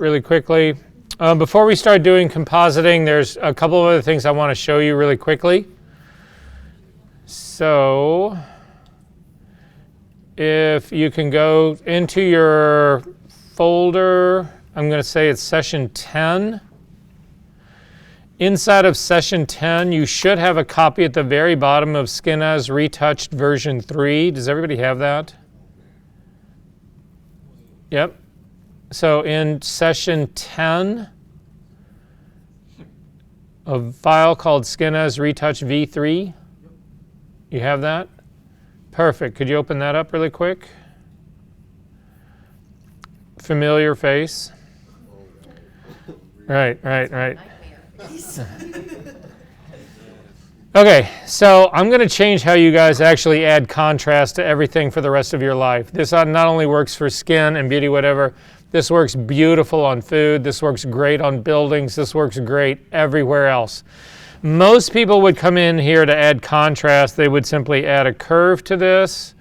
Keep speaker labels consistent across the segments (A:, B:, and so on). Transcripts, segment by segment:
A: really quickly. Before we start doing compositing, there's a couple of other things I want to show you really quickly. So if you can go into your folder, I'm going to say it's session 10. Inside of session 10, you should have a copy at the very bottom of Skin As Retouched version 3. Does everybody have that? Yep. So in session 10, a file called Skin As Retouch v3. You have that? Perfect. Could you open that up really quick? Familiar face. Right. Okay, so I'm going to change how you guys actually add contrast to everything for the rest of your life. This not only works for skin and beauty, whatever. This works beautiful on food. This works great on buildings. This works great everywhere else. Most people would come in here to add contrast. They would simply add a curve to this.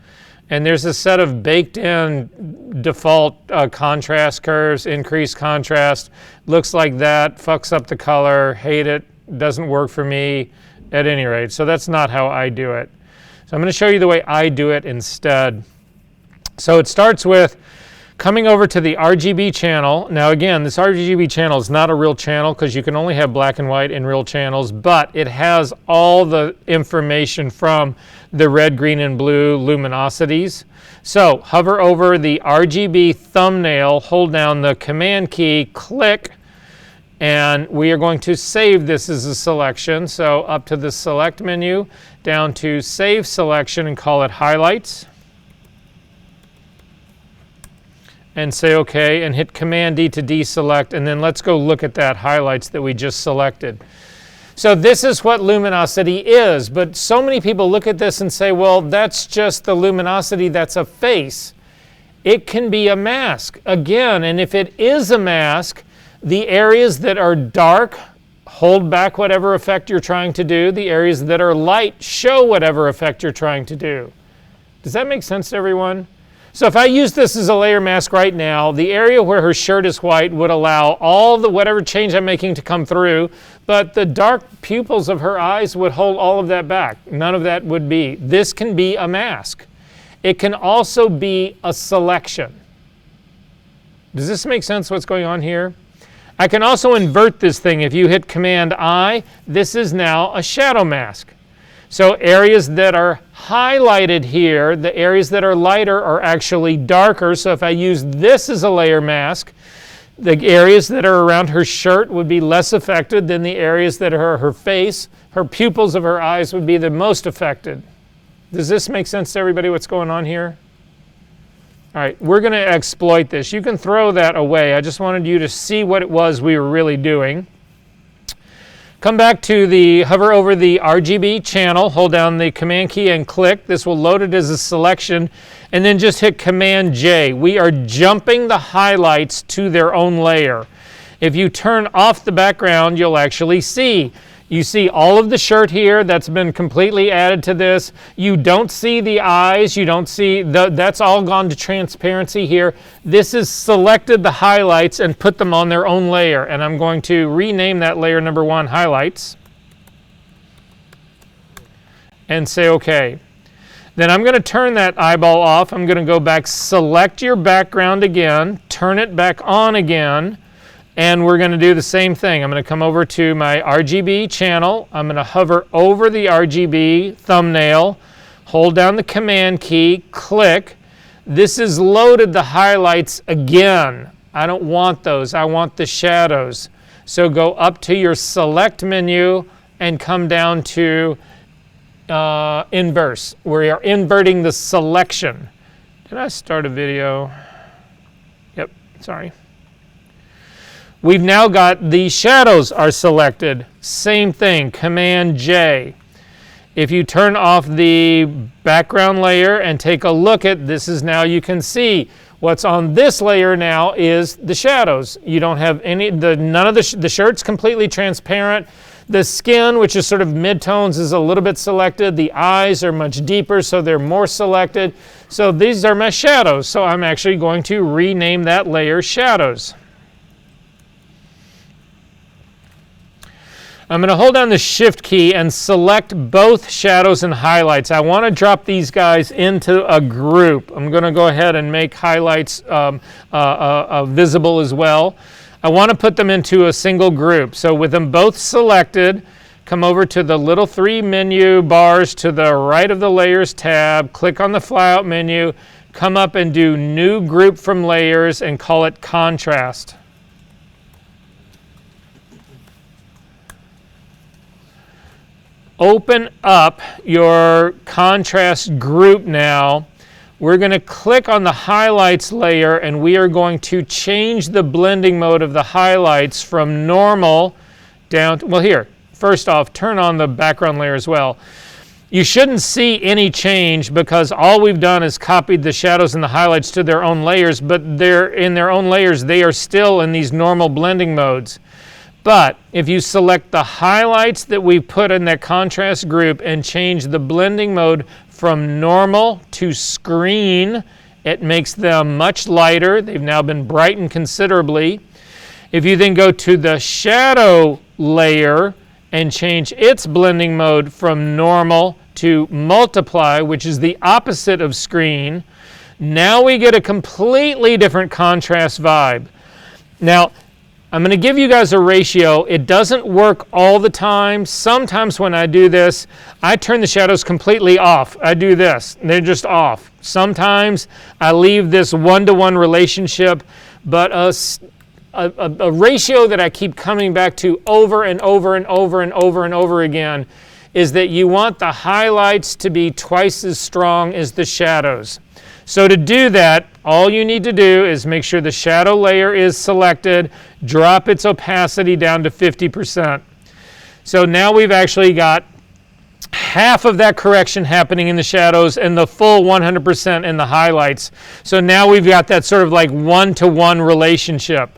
A: And there's a set of baked-in default contrast curves, increased contrast. Looks like that, fucks up the color, hate it, doesn't work for me at any rate. So that's not how I do it. So I'm going to show you the way I do it instead. So it starts with coming over to the RGB channel. Now again, this RGB channel is not a real channel because you can only have black and white in real channels, but it has all the information from the red, green, and blue luminosities. So hover over the RGB thumbnail, hold down the Command key, click, and we are going to save this as a selection. So up to the Select menu, down to Save Selection and call it Highlights. And say OK, and hit Command D to deselect, and then let's go look at that highlights that we just selected. So this is what luminosity is, but so many people look at this and say, well, that's just the luminosity, that's a face. It can be a mask, again, and if it is a mask, the areas that are dark hold back whatever effect you're trying to do. The areas that are light show whatever effect you're trying to do. Does that make sense to everyone? So if I use this as a layer mask right now, the area where her shirt is white would allow all the whatever change I'm making to come through, but the dark pupils of her eyes would hold all of that back. None of that would be. This can be a mask. It can also be a selection. Does this make sense what's going on here? I can also invert this thing. If you hit Command I, this is now a shadow mask. So areas that are highlighted here, the areas that are lighter are actually darker. So if I use this as a layer mask, the areas that are around her shirt would be less affected than the areas that are her face. Her pupils of her eyes would be the most affected. Does this make sense to everybody what's going on here? All right, we're going to exploit this. You can throw that away. I just wanted you to see what it was we were really doing. Come back to the, hover over the RGB channel, hold down the Command key and click. This will load it as a selection, and then just hit Command J. We are jumping the highlights to their own layer. If you turn off the background, you'll actually see. You see all of the shirt here that's been completely added to this. You don't see the eyes. You don't see, that's all gone to transparency here. This is selected the highlights and put them on their own layer. And I'm going to rename that layer number 1 highlights. And say OK. Then I'm going to turn that eyeball off. I'm going to go back, select your background again, turn it back on again. And we're going to do the same thing. I'm going to come over to my RGB channel. I'm going to hover over the RGB thumbnail, hold down the Command key, click. This is loaded the highlights again. I don't want those. I want the shadows. So go up to your Select menu and come down to Inverse. We are inverting the selection. Did I start a video? Yep, sorry. We've now got the shadows are selected. Same thing, Command J. If you turn off the background layer and take a look at this, is now you can see what's on this layer now is the shadows. You don't have any, none of the shirt's completely transparent. The skin, which is sort of mid-tones, is a little bit selected. The eyes are much deeper, so they're more selected. So these are my shadows. So I'm actually going to rename that layer Shadows. I'm going to hold down the Shift key and select both shadows and highlights. I want to drop these guys into a group. I'm going to go ahead and make highlights visible as well. I want to put them into a single group. So with them both selected, come over to the little 3 menu bars to the right of the Layers tab, click on the flyout menu, come up and do New Group from Layers and call it Contrast. Open up your contrast group now. We're going to click on the highlights layer and we are going to change the blending mode of the highlights from normal down to, well here, first off, turn on the background layer as well. You shouldn't see any change because all we've done is copied the shadows and the highlights to their own layers, but they're in their own layers, they are still in these normal blending modes. But if you select the highlights that we put in that contrast group and change the blending mode from normal to screen, it makes them much lighter. They've now been brightened considerably. If you then go to the shadow layer and change its blending mode from normal to multiply, which is the opposite of screen, now we get a completely different contrast vibe. Now, I'm going to give you guys a ratio. It doesn't work all the time. Sometimes when I do this, I turn the shadows completely off. I do this. They're just off. Sometimes I leave this 1-to-1 relationship, but a ratio that I keep coming back to over and over and over and over and over again is that you want the highlights to be twice as strong as the shadows. So to do that, all you need to do is make sure the shadow layer is selected, drop its opacity down to 50%. So now we've actually got half of that correction happening in the shadows and the full 100% in the highlights. So now we've got that sort of like 1-to-1 relationship.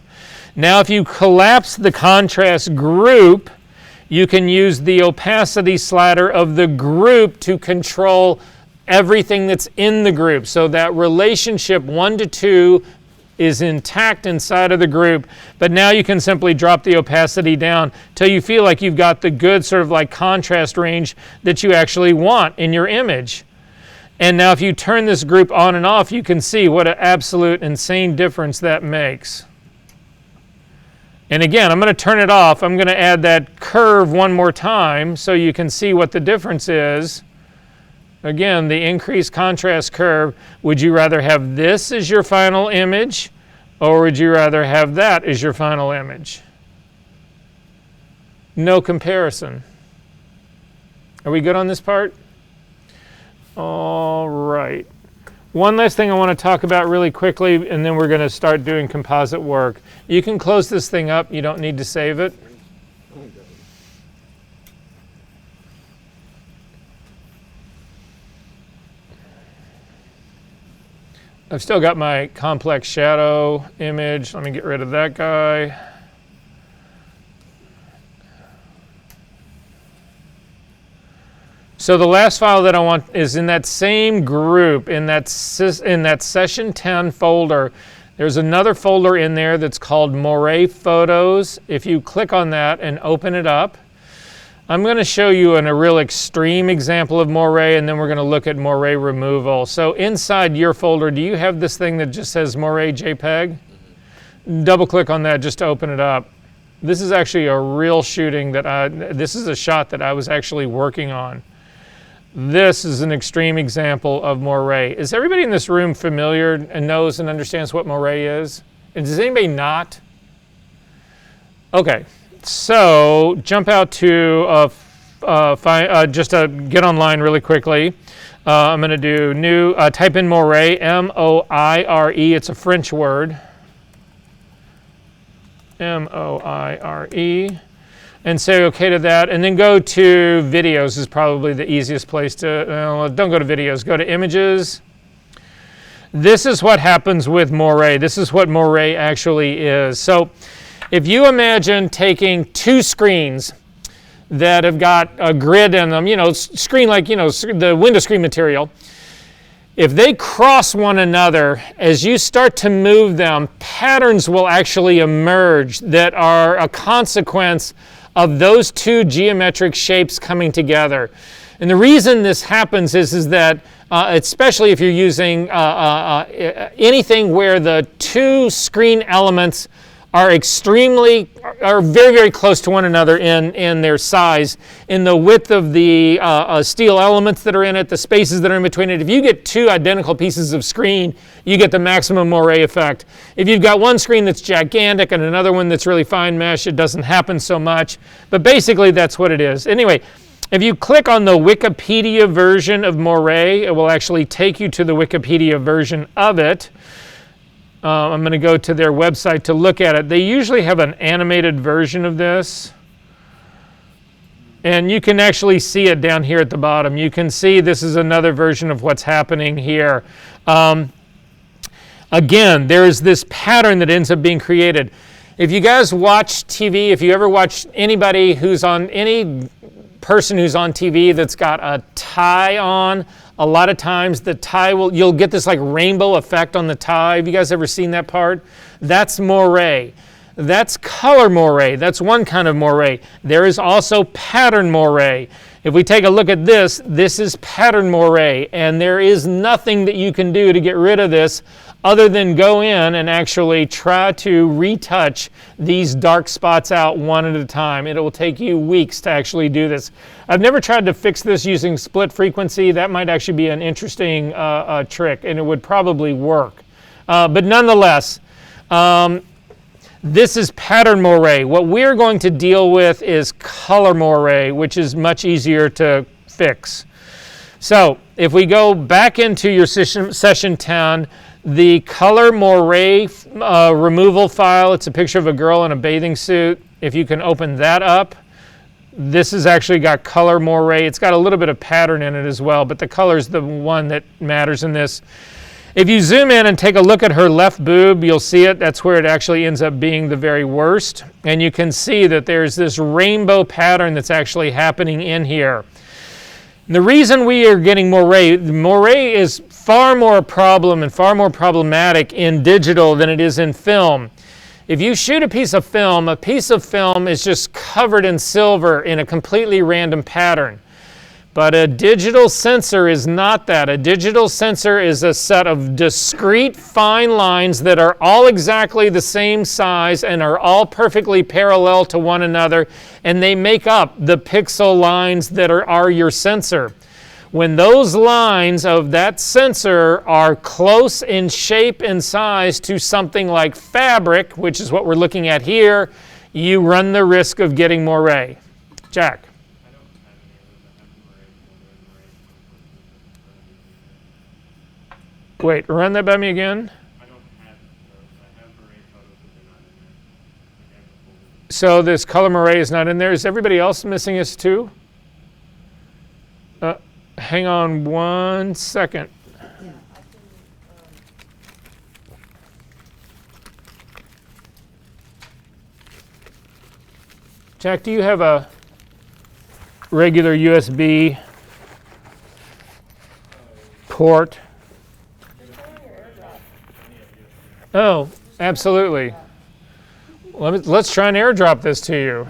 A: Now if you collapse the contrast group, you can use the opacity slider of the group to control everything that's in the group. So that relationship 1-to-2 is intact inside of the group, but now you can simply drop the opacity down till you feel like you've got the good sort of like contrast range that you actually want in your image. And now if you turn this group on and off, you can see what an absolute insane difference that makes. And again, I'm going to turn it off. I'm going to add that curve one more time so you can see what the difference is. Again, the increased contrast curve. Would you rather have this as your final image, or would you rather have that as your final image? No comparison. Are we good on this part? All right. One last thing I want to talk about really quickly, and then we're going to start doing composite work. You can close this thing up. You don't need to save it. I've still got my complex shadow image. Let me get rid of that guy. So the last file that I want is in that same group, in that Session 10 folder. There's another folder in there that's called Moray Photos. If you click on that and open it up, I'm going to show you a real extreme example of Moray, and then we're going to look at Moray removal. So inside your folder, do you have this thing that just says Moray JPEG? Double click on that just to open it up. This is actually a real shooting this is a shot that I was actually working on. This is an extreme example of Moray. Is everybody in this room familiar and knows and understands what Moray is? And does anybody not? Okay. So jump out to just get online really quickly. I'm going to do new, type in Moray, M-O-I-R-E. It's a French word. M-O-I-R-E. And say OK to that. And then go to videos is probably the easiest place to, don't go to videos, go to images. This is what happens with Moray. This is what Moray actually is. So if you imagine taking two screens that have got a grid in them, screen like, the window screen material, If they cross one another, as you start to move them, patterns will actually emerge that are a consequence of those two geometric shapes coming together. And the reason this happens is that, especially if you're using anything where the two screen elements are very, very close to one another in their size, in the width of the steel elements that are in it, the spaces that are in between it. If you get two identical pieces of screen, you get the maximum moire effect. If you've got one screen that's gigantic and another one that's really fine mesh, it doesn't happen so much. But basically, that's what it is. Anyway, if you click on the Wikipedia version of moire, it will actually take you to the Wikipedia version of it. I'm going to go to their website to look at it. They usually have an animated version of this. And you can actually see it down here at the bottom. You can see this is another version of what's happening here. Again, there is this pattern that ends up being created. If you guys watch TV, if you ever watch anybody who's on, any person who's on TV that's got a tie on, a lot of times the tie you'll get this like rainbow effect on the tie. Have you guys ever seen that part? That's moire. That's color moire. That's one kind of moire. There is also pattern moire. If we take a look at this, this is pattern moire, and there is nothing that you can do to get rid of this other than go in and actually try to retouch these dark spots out one at a time. It will take you weeks to actually do this. I've never tried to fix this using split frequency. That might actually be an interesting trick, and it would probably work. But nonetheless, this is pattern moire. What we're going to deal with is color moire, which is much easier to fix. So if we go back into your session 10, the color moire removal file, it's a picture of a girl in a bathing suit. If you can open that up, this has actually got color moire. It's got a little bit of pattern in it as well, but the color is the one that matters in this. If you zoom in and take a look at her left boob, you'll see it. That's where it actually ends up being the very worst. And you can see that there's this rainbow pattern that's actually happening in here. The reason we are getting moire is far more a problem and far more problematic in digital than it is in film. If you shoot a piece of film is just covered in silver in a completely random pattern. But a digital sensor is not that. A digital sensor is a set of discrete fine lines that are all exactly the same size and are all perfectly parallel to one another, and they make up the pixel lines that are your sensor. When those lines of that sensor are close in shape and size to something like fabric, which is what we're looking at here, you run the risk of getting moire. Jack. Wait, run that by me again. I don't have those. I have moire photos, but they're not in there. So this color moire is not in there. Is everybody else missing this too? Hang on 1 second. Jack, do you have a regular USB port? Oh, absolutely. Let's try and airdrop this to you.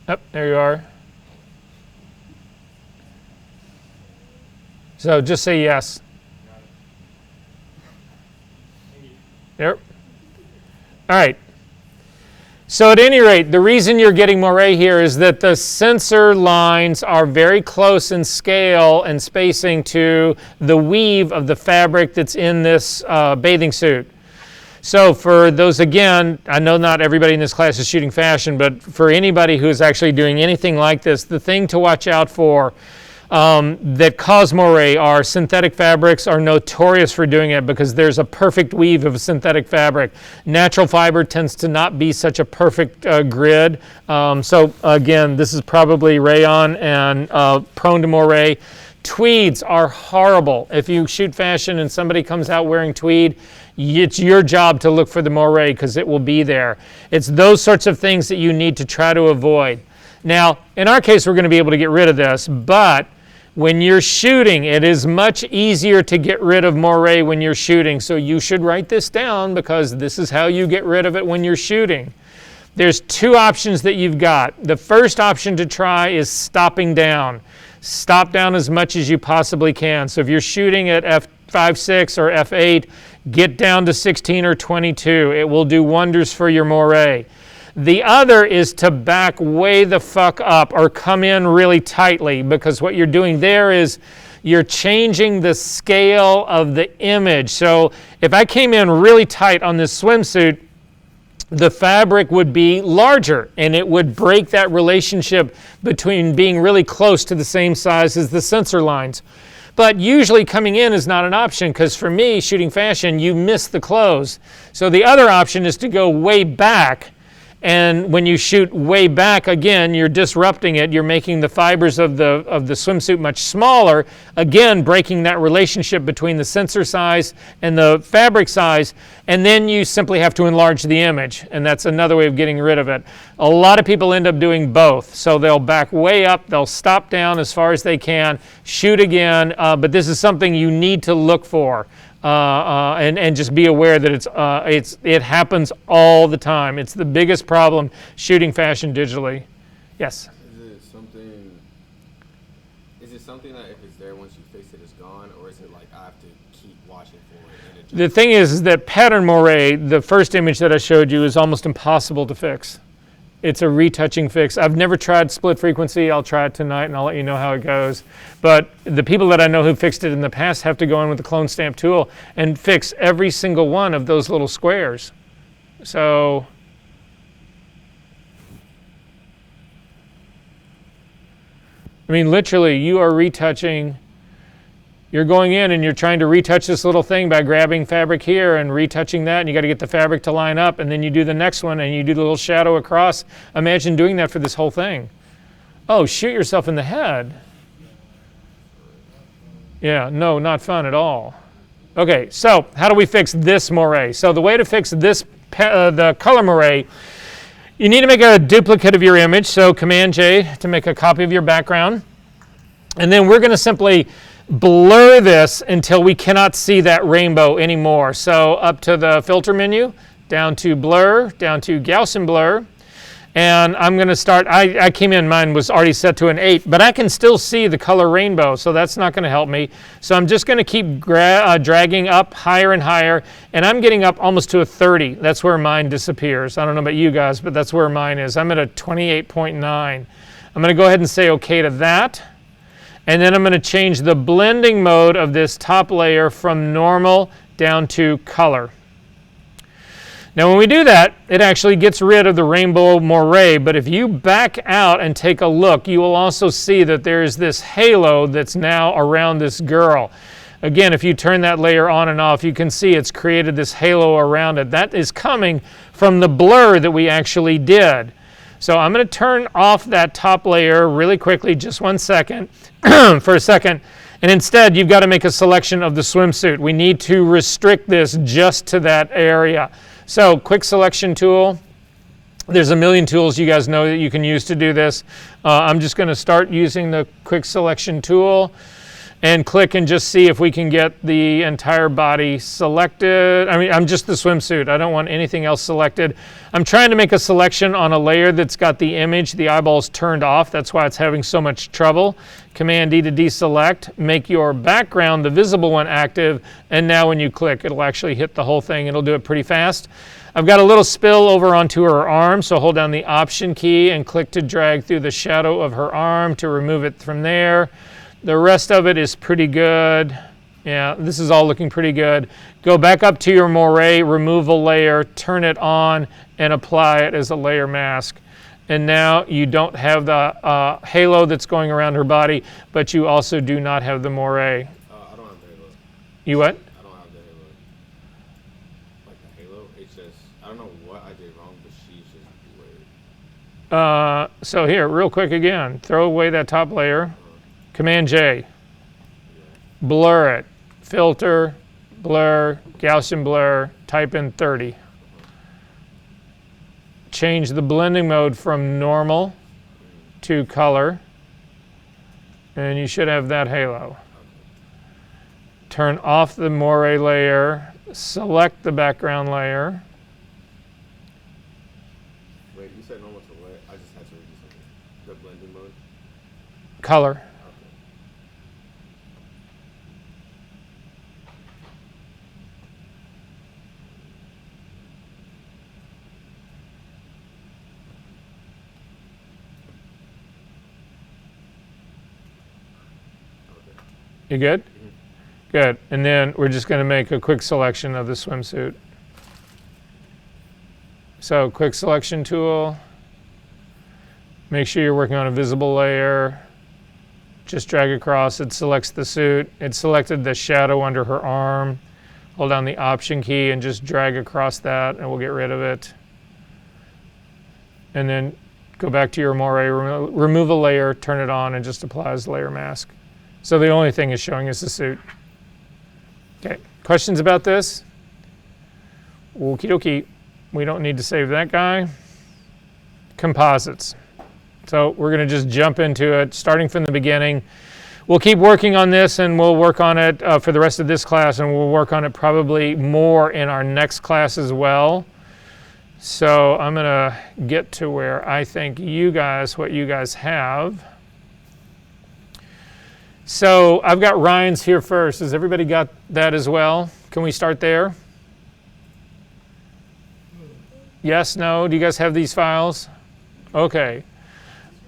A: Oh, there you are. So just say yes. Yep. All right. So at any rate, the reason you're getting moire here is that the sensor lines are very close in scale and spacing to the weave of the fabric that's in this bathing suit. So for those, again, I know not everybody in this class is shooting fashion, but for anybody who's actually doing anything like this, the thing to watch out for that cause moire are synthetic fabrics are notorious for doing it because there's a perfect weave of a synthetic fabric. Natural fiber tends to not be such a perfect grid. So again, this is probably rayon and prone to moire. Tweeds are horrible. If you shoot fashion and somebody comes out wearing tweed, it's your job to look for the moire because it will be there. It's those sorts of things that you need to try to avoid. Now, in our case, we're going to be able to get rid of this, but when you're shooting, it is much easier to get rid of moire when you're shooting. So you should write this down because this is how you get rid of it when you're shooting. There's two options that you've got. The first option to try is stopping down. Stop down as much as you possibly can. So if you're shooting at f5.6 or f8, get down to 16 or 22. It will do wonders for your moire. The other is to back way the fuck up or come in really tightly, because what you're doing there is you're changing the scale of the image. So if I came in really tight on this swimsuit, the fabric would be larger and it would break that relationship between being really close to the same size as the sensor lines. But usually coming in is not an option because for me, shooting fashion, you miss the close. So the other option is to go way back. And when you shoot way back, again, you're disrupting it. You're making the fibers of the swimsuit much smaller, again, breaking that relationship between the sensor size and the fabric size. And then you simply have to enlarge the image. And that's another way of getting rid of it. A lot of people end up doing both. So they'll back way up, they'll stop down as far as they can, shoot again. But this is something you need to look for. And just be aware that it happens all the time. It's the biggest problem shooting fashion digitally. Yes?
B: Is it something that if it's there once you fix it, it's gone? Or is it like I have to keep watching for it?
A: The thing is that pattern moire, the first image that I showed you, is almost impossible to fix. It's a retouching fix. I've never tried split frequency. I'll try it tonight and I'll let you know how it goes. But the people that I know who fixed it in the past have to go in with the clone stamp tool and fix every single one of those little squares. So I mean, literally, you are retouching. You're going in and you're trying to retouch this little thing by grabbing fabric here and retouching that, and you got to get the fabric to line up, and then you do the next one and you do the little shadow across. Imagine doing that for this whole thing. Oh, shoot yourself in the head. Yeah, no, not fun at all. Okay, so how do we fix this moire? So the way to fix this, the color moire, you need to make a duplicate of your image. So Command-J to make a copy of your background. And then we're going to simply blur this until we cannot see that rainbow anymore. So up to the filter menu, down to blur, down to Gaussian blur. And I'm going to start, I came in, mine was already set to an 8, but I can still see the color rainbow, so that's not going to help me. So I'm just going to keep dragging up higher and higher, and I'm getting up almost to a 30. That's where mine disappears. I don't know about you guys, but that's where mine is. I'm at a 28.9. I'm going to go ahead and say OK to that. And then I'm going to change the blending mode of this top layer from normal down to color. Now when we do that, it actually gets rid of the rainbow moire, but if you back out and take a look, you will also see that there's this halo that's now around this girl. Again, if you turn that layer on and off, you can see it's created this halo around it. That is coming from the blur that we actually did. So I'm going to turn off that top layer really quickly, just 1 second, for a second. And instead, you've got to make a selection of the swimsuit. We need to restrict this just to that area. So quick selection tool. There's a million tools you guys know that you can use to do this. I'm just going to start using the quick selection tool and click and just see if we can get the entire body selected. I mean, I'm just the swimsuit. I don't want anything else selected. I'm trying to make a selection on a layer that's got the image, the eyeballs turned off. That's why it's having so much trouble. Command-D to deselect. Make your background, the visible one, active. And now when you click, it'll actually hit the whole thing. It'll do it pretty fast. I've got a little spill over onto her arm, so hold down the Option key and click to drag through the shadow of her arm to remove it from there. The rest of it is pretty good. Yeah, this is all looking pretty good. Go back up to your moire removal layer, turn it on, and apply it as a layer mask. And now you don't have the halo that's going around her body, but you also do not have the moire.
B: I don't have the halo.
A: You what?
B: I don't have the halo. Like the halo, it's just, I don't know what I did wrong, but she's just weird.
A: So here, real quick again, throw away that top layer. Command J. Blur it. Filter, blur, Gaussian blur, type in 30. Change the blending mode from normal to color, and you should have that halo. Turn off the moire layer, select the background layer.
B: Wait, you said normal to what? I just had to redo something. The blending mode?
A: Color. You good? Mm-hmm. Good. And then we're just going to make a quick selection of the swimsuit. So quick selection tool. Make sure you're working on a visible layer. Just drag across. It selects the suit. It selected the shadow under her arm. Hold down the Option key and just drag across that, and we'll get rid of it. And then go back to your moire, remove a layer, turn it on, and just apply as layer mask. So the only thing is showing is the suit. Okay, questions about this? Okie dokie. We don't need to save that guy. Composites. So we're going to just jump into it, starting from the beginning. We'll keep working on this, and we'll work on it for the rest of this class, and we'll work on it probably more in our next class as well. So I'm going to get to where I think what you guys have. So I've got Ryan's here first. Has everybody got that as well? Can we start there? Yes, no? Do you guys have these files? Okay.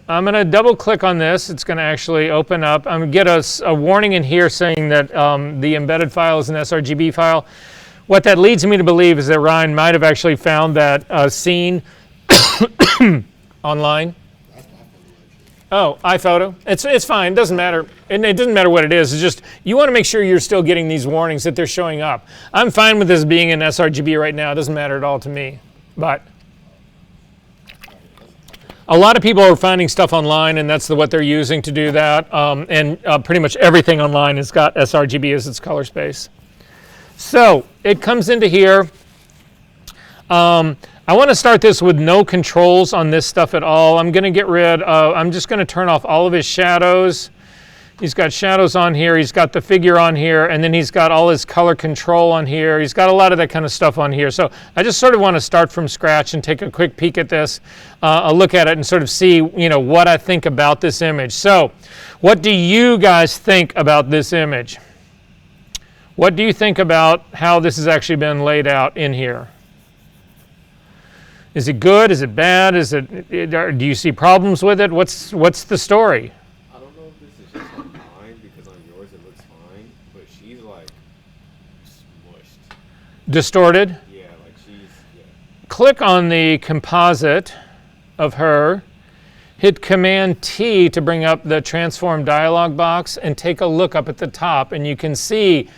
A: I'm going to double click on this. It's going to actually open up. I'm going to get a warning in here saying that the embedded file is an sRGB file. What that leads me to believe is that Ryan might have actually found that scene online. Oh, iPhoto. It's fine. It doesn't matter. And it doesn't matter what it is. It's just you want to make sure you're still getting these warnings that they're showing up. I'm fine with this being in sRGB right now. It doesn't matter at all to me. But a lot of people are finding stuff online, and that's what they're using to do that. And pretty much everything online has got sRGB as its color space. So it comes into here. I want to start this with no controls on this stuff at all. I'm going to get rid of, I'm just going to turn off all of his shadows. He's got shadows on here. He's got the figure on here, and then he's got all his color control on here. He's got a lot of that kind of stuff on here. So I just sort of want to start from scratch and take a quick peek at this, a look at it, and sort of see, what I think about this image. So what do you guys think about this image? What do you think about how this has actually been laid out in here? Is it good? Is it bad? Do you see problems with it? What's the story?
B: I don't know if this is just on mine, because on yours it looks fine, but she's like smushed.
A: Distorted?
B: Yeah, like yeah.
A: Click on the composite of her, hit Command T to bring up the transform dialog box, and take a look up at the top, and you can see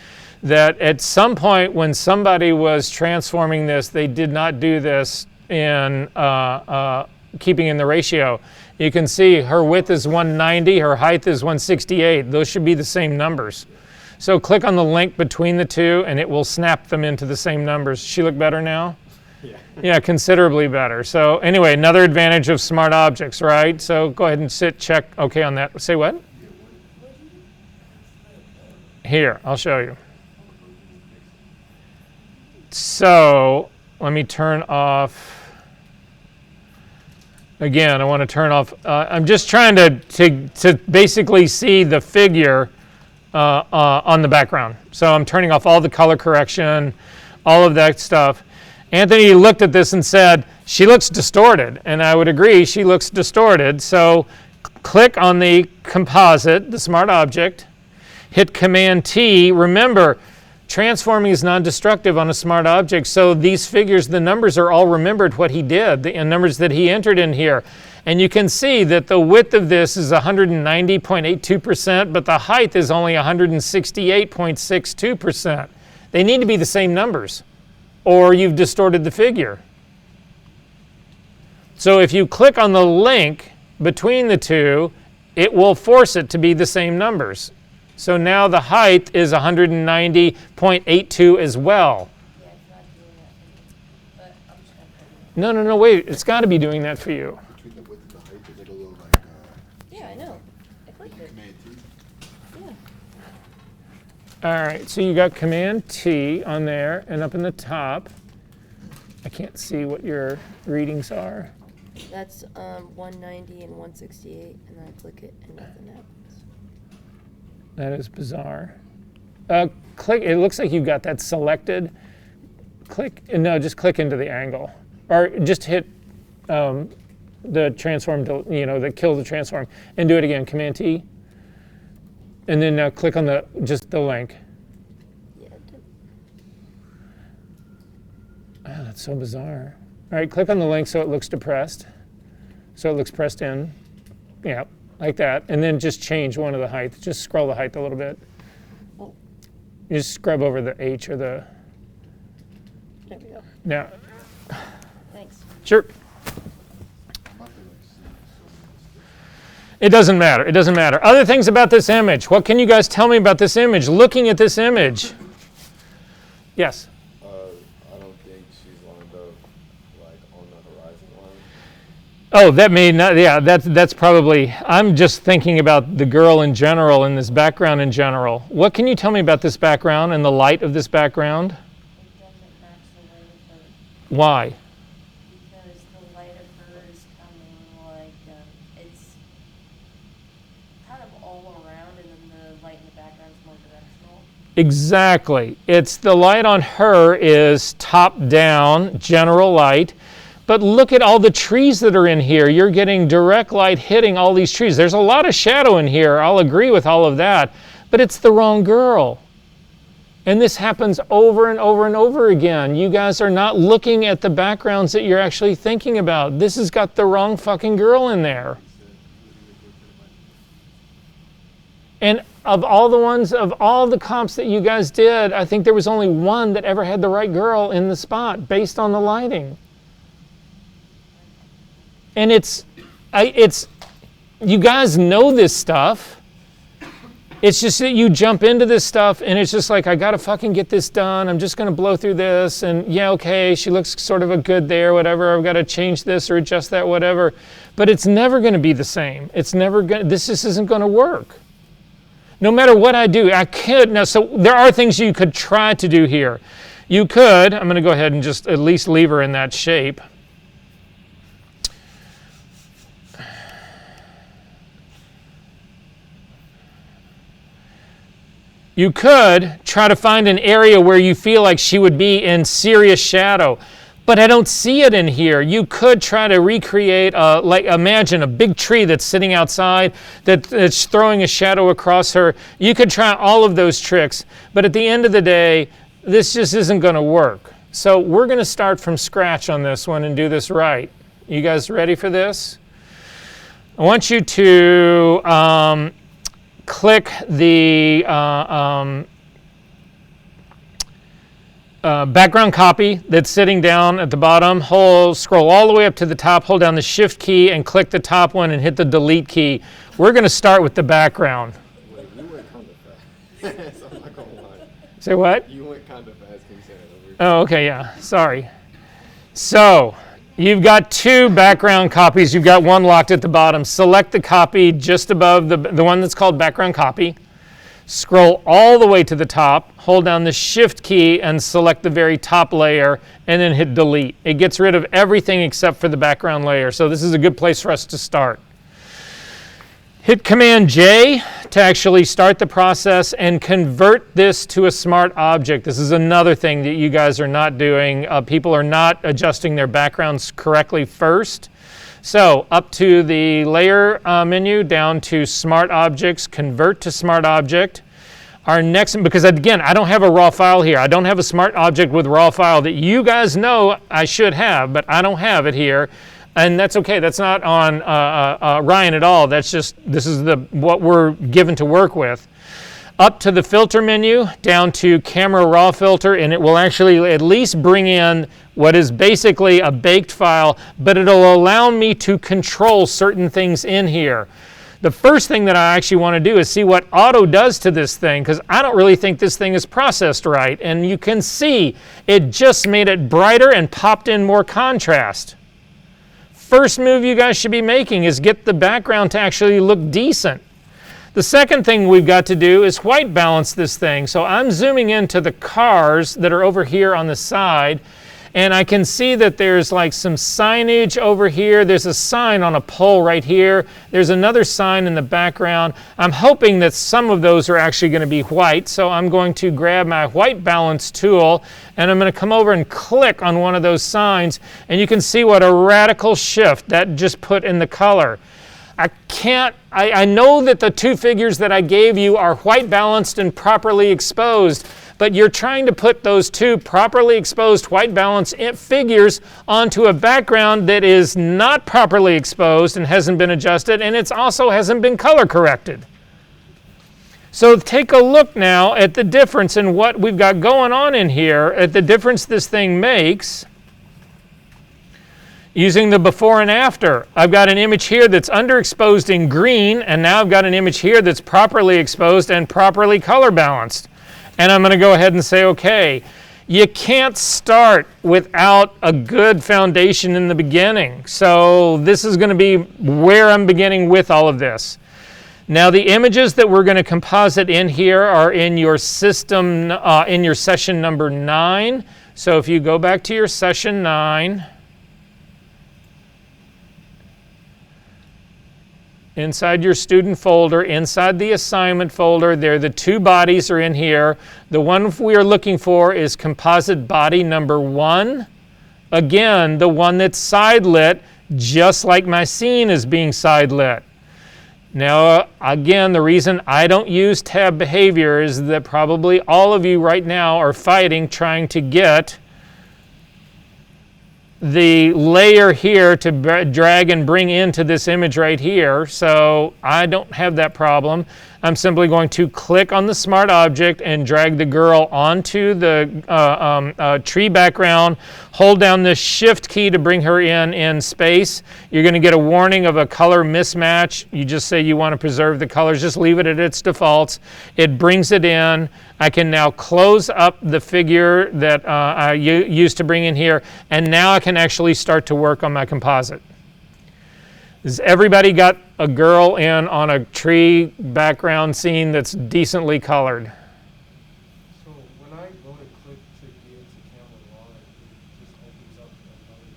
A: that at some point when somebody was transforming this, they did not do this in keeping in the ratio. You can see her width is 190, her height is 168. Those should be the same numbers. So click on the link between the two, and it will snap them into the same numbers. She look better now?
B: Yeah.
A: Yeah, considerably better. So anyway, another advantage of smart objects, right? So go ahead and check okay on that. Say what? Here, I'll show you. So let me turn off. Again, I want to turn off. I'm just trying to basically see the figure on the background. So I'm turning off all the color correction, all of that stuff. Anthony looked at this and said, she looks distorted. And I would agree, she looks distorted. So click on the composite, the smart object, hit Command T. Remember, transforming is non-destructive on a smart object, so these figures, the numbers are all remembered what he did, the numbers that he entered in here. And you can see that the width of this is 190.82%, but the height is only 168.62%. They need to be the same numbers, or you've distorted the figure. So if you click on the link between the two, it will force it to be the same numbers. So now the height is 190.82 as well.
C: Yeah, it's not doing that for me. But I'm just gonna put it
A: No, wait, it's got to be doing that for you.
D: Between the width and the height, there's like a little
C: in. Yeah, I know. I clicked it.
D: Command T.
C: Yeah.
A: All right, so you got Command T on there, and up in the top, I can't see what your readings are.
C: That's 190 and 168, and then I click it and nothing happens.
A: That is bizarre. Click. It looks like you've got that selected. Click. No, just click into the angle, or just hit the transform. The kill the transform, and do it again. Command T. And then now click on the link.
C: Yeah, it did.
A: Oh, that's so bizarre. All right, click on the link so it looks depressed. So it looks pressed in. Yeah, like that. And then just change one of the height. Just scroll the height a little bit.
C: Oh.
A: You just scrub over the H or the...
C: There we go.
A: Now,
C: Thanks.
A: sure. It doesn't matter. It doesn't matter. Other things about this image. What can you guys tell me about this image? Looking at this image. Yes?
B: I don't think she's lined up like on the horizon line.
A: Oh, that may not, yeah, that's probably, I'm just thinking about the girl in general and this background in general. What can you tell me about this background and the light of this background?
C: It doesn't match the light of her.
A: Why?
C: Because the light of her is coming like, it's kind of all around, and then the light in the background is more directional.
A: Exactly. It's the light on her is top down, general light. But look at all the trees that are in here. You're getting direct light hitting all these trees. There's a lot of shadow in here. I'll agree with all of that. But it's the wrong girl. And this happens over and over and over again. You guys are not looking at the backgrounds that you're actually thinking about. This has got the wrong fucking girl in there. And of all the comps that you guys did, I think there was only one that ever had the right girl in the spot based on the lighting. And it's you guys know this stuff. It's just that you jump into this stuff and it's just like, I gotta fucking get this done. I'm just gonna blow through this, and yeah, okay, she looks sort of a good there, whatever. I've gotta change this or adjust that, whatever. But it's never gonna be the same. This just isn't gonna work. No matter what I do, I could. Now, so there are things you could try to do here. You could, I'm gonna go ahead and just at least leave her in that shape. You could try to find an area where you feel like she would be in serious shadow, but I don't see it in here. You could try to recreate, like imagine a big tree that's sitting outside that's throwing a shadow across her. You could try all of those tricks, but at the end of the day, this just isn't going to work. So we're going to start from scratch on this one and do this right. You guys ready for this? I want you to click the background copy that's sitting down at the bottom. Scroll all the way up to the top, hold down the Shift key and click the top one and hit the Delete key. We're going to start with the background.
B: Wait, you went kind of fast. I'm not gonna lie.
A: Say what?
B: You went kind of fast. Can you say that over?
A: Oh, okay, yeah, sorry. So, you've got two background copies. You've got one locked at the bottom. Select the copy just above the one that's called background copy. Scroll all the way to the top, hold down the Shift key and select the very top layer, and then hit Delete. It gets rid of everything except for the background layer. So this is a good place for us to start. Hit Command J to actually start the process and convert this to a smart object. This is another thing that you guys are not doing. People are not adjusting their backgrounds correctly first. So up to the layer menu, down to Smart Objects, Convert to Smart Object. Our next, because again, I don't have a raw file here. I don't have a smart object with raw file that you guys know I should have, but I don't have it here. And that's okay. That's not on Ryan at all. That's just, this is what we're given to work with. Up to the filter menu, down to camera raw filter, and it will actually at least bring in what is basically a baked file, but it'll allow me to control certain things in here. The first thing that I actually want to do is see what auto does to this thing, because I don't really think this thing is processed right. And you can see it just made it brighter and popped in more contrast. First move you guys should be making is get the background to actually look decent. The second thing we've got to do is white balance this thing. So I'm zooming into the cars that are over here on the side, and I can see that there's like some signage over here. There's a sign on a pole right here. There's another sign in the background. I'm hoping that some of those are actually going to be white, so I'm going to grab my white balance tool, and I'm going to come over and click on one of those signs, and you can see what a radical shift that just put in the color. I know that the two figures that I gave you are white balanced and properly exposed, but you're trying to put those two properly exposed white balanced figures onto a background that is not properly exposed and hasn't been adjusted, and it also hasn't been color corrected. So take a look now at the difference in what we've got going on in here, at the difference this thing makes. Using the before and after, I've got an image here that's underexposed in green, and now I've got an image here that's properly exposed and properly color balanced. And I'm going to go ahead and say, okay, you can't start without a good foundation in the beginning. So this is going to be where I'm beginning with all of this. Now the images that we're going to composite in here are in your system, in your session number 9. So if you go back to your session 9, inside your student folder, inside the assignment folder, the two bodies are in here. The one we are looking for is composite body number 1. Again, the one that's side lit, just like my scene is being side lit. Now, again, the reason I don't use tab behavior is that probably all of you right now are fighting trying to get the layer here to drag and bring into this image right here. So I don't have that problem. I'm simply going to click on the smart object and drag the girl onto the tree background, hold down the shift key to bring her in space. You're going to get a warning of a color mismatch. You just say you want to preserve the colors, just leave it at its defaults. It brings it in. I can now close up the figure that I used to bring in here, and now I can actually start to work on my composite. Has everybody got a girl in on a tree background scene that's decently colored?
E: So when I go to click to get into camera raw, it just opens up another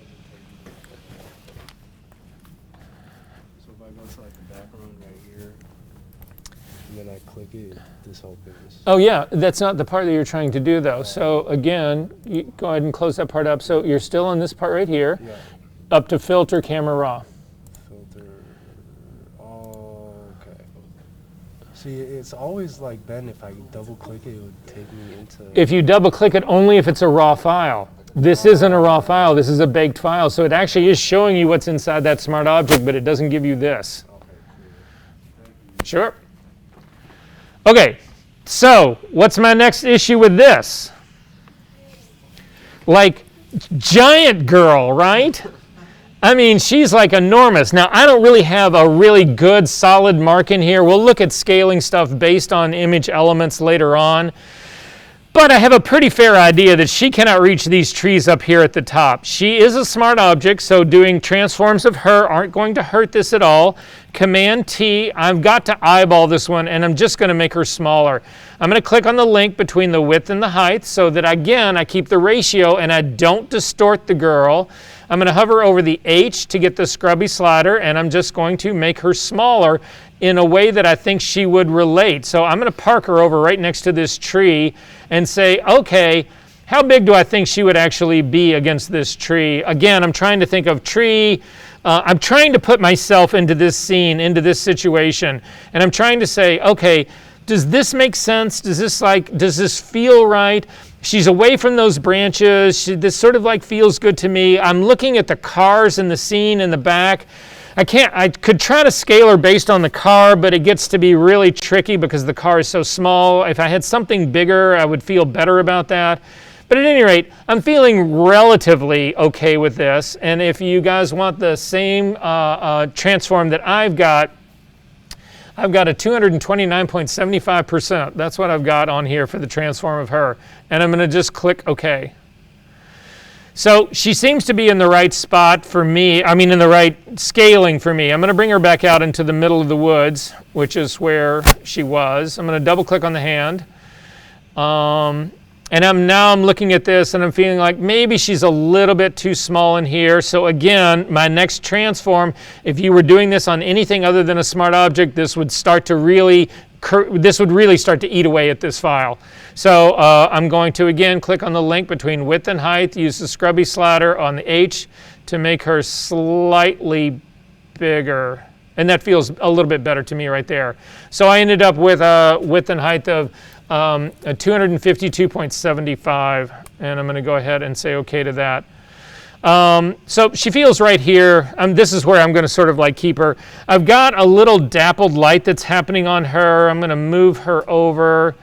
E: version of the picture. So if I go to like the background right here, and then I click it, this opens.
A: Oh yeah, that's not the part that you're trying to do though. So again, you go ahead and close that part up. So you're still on this part right here,
E: Yeah.
A: up to filter camera raw.
E: Filter. Oh, okay. See, it's always like then if I double click it, it would take me into.
A: If you double click it, only if it's a raw file. This isn't a raw file, this is a baked file. So it actually is showing you what's inside that smart object, but it doesn't give you this.
E: Okay, cool.
A: Sure. Okay, so what's my next issue with this? Like, giant girl, right? I mean, she's like enormous. Now, I don't really have a really good solid mark in here. We'll look at scaling stuff based on image elements later on. But I have a pretty fair idea that she cannot reach these trees up here at the top. She is a smart object, so doing transforms of her aren't going to hurt this at all. Command T, I've got to eyeball this one, and I'm just going to make her smaller. I'm going to click on the link between the width and the height so that, again, I keep the ratio and I don't distort the girl. I'm going to hover over the H to get the scrubby slider, and I'm just going to make her smaller in a way that I think she would relate. So I'm going to park her over right next to this tree and say, okay, how big do I think she would actually be against this tree? Again, I'm trying to think of tree. I'm trying to put myself into this scene, into this situation, and I'm trying to say, okay, does this make sense? Does this feel right? She's away from those branches. This sort of like feels good to me. I'm looking at the cars in the scene in the back. I could try to scale her based on the car, but it gets to be really tricky because the car is so small. If I had something bigger, I would feel better about that. But at any rate, I'm feeling relatively okay with this. And if you guys want the same transform that I've got a 229.75%. That's what I've got on here for the transform of her. And I'm going to just click OK. So she seems to be in the right spot for me, in the right scaling for me. I'm going to bring her back out into the middle of the woods, which is where she was. I'm going to double click on the hand. And I'm looking at this and I'm feeling like maybe she's a little bit too small in here. So again, my next transform, if you were doing this on anything other than a smart object, this would really start to eat away at this file. So I'm going to again click on the link between width and height, use the scrubby slider on the H to make her slightly bigger. And that feels a little bit better to me right there. So I ended up with a width and height of a 252.75, and I'm going to go ahead and say OK to that. So she feels right here. This is where I'm going to sort of like keep her. I've got a little dappled light that's happening on her. I'm going to move her over.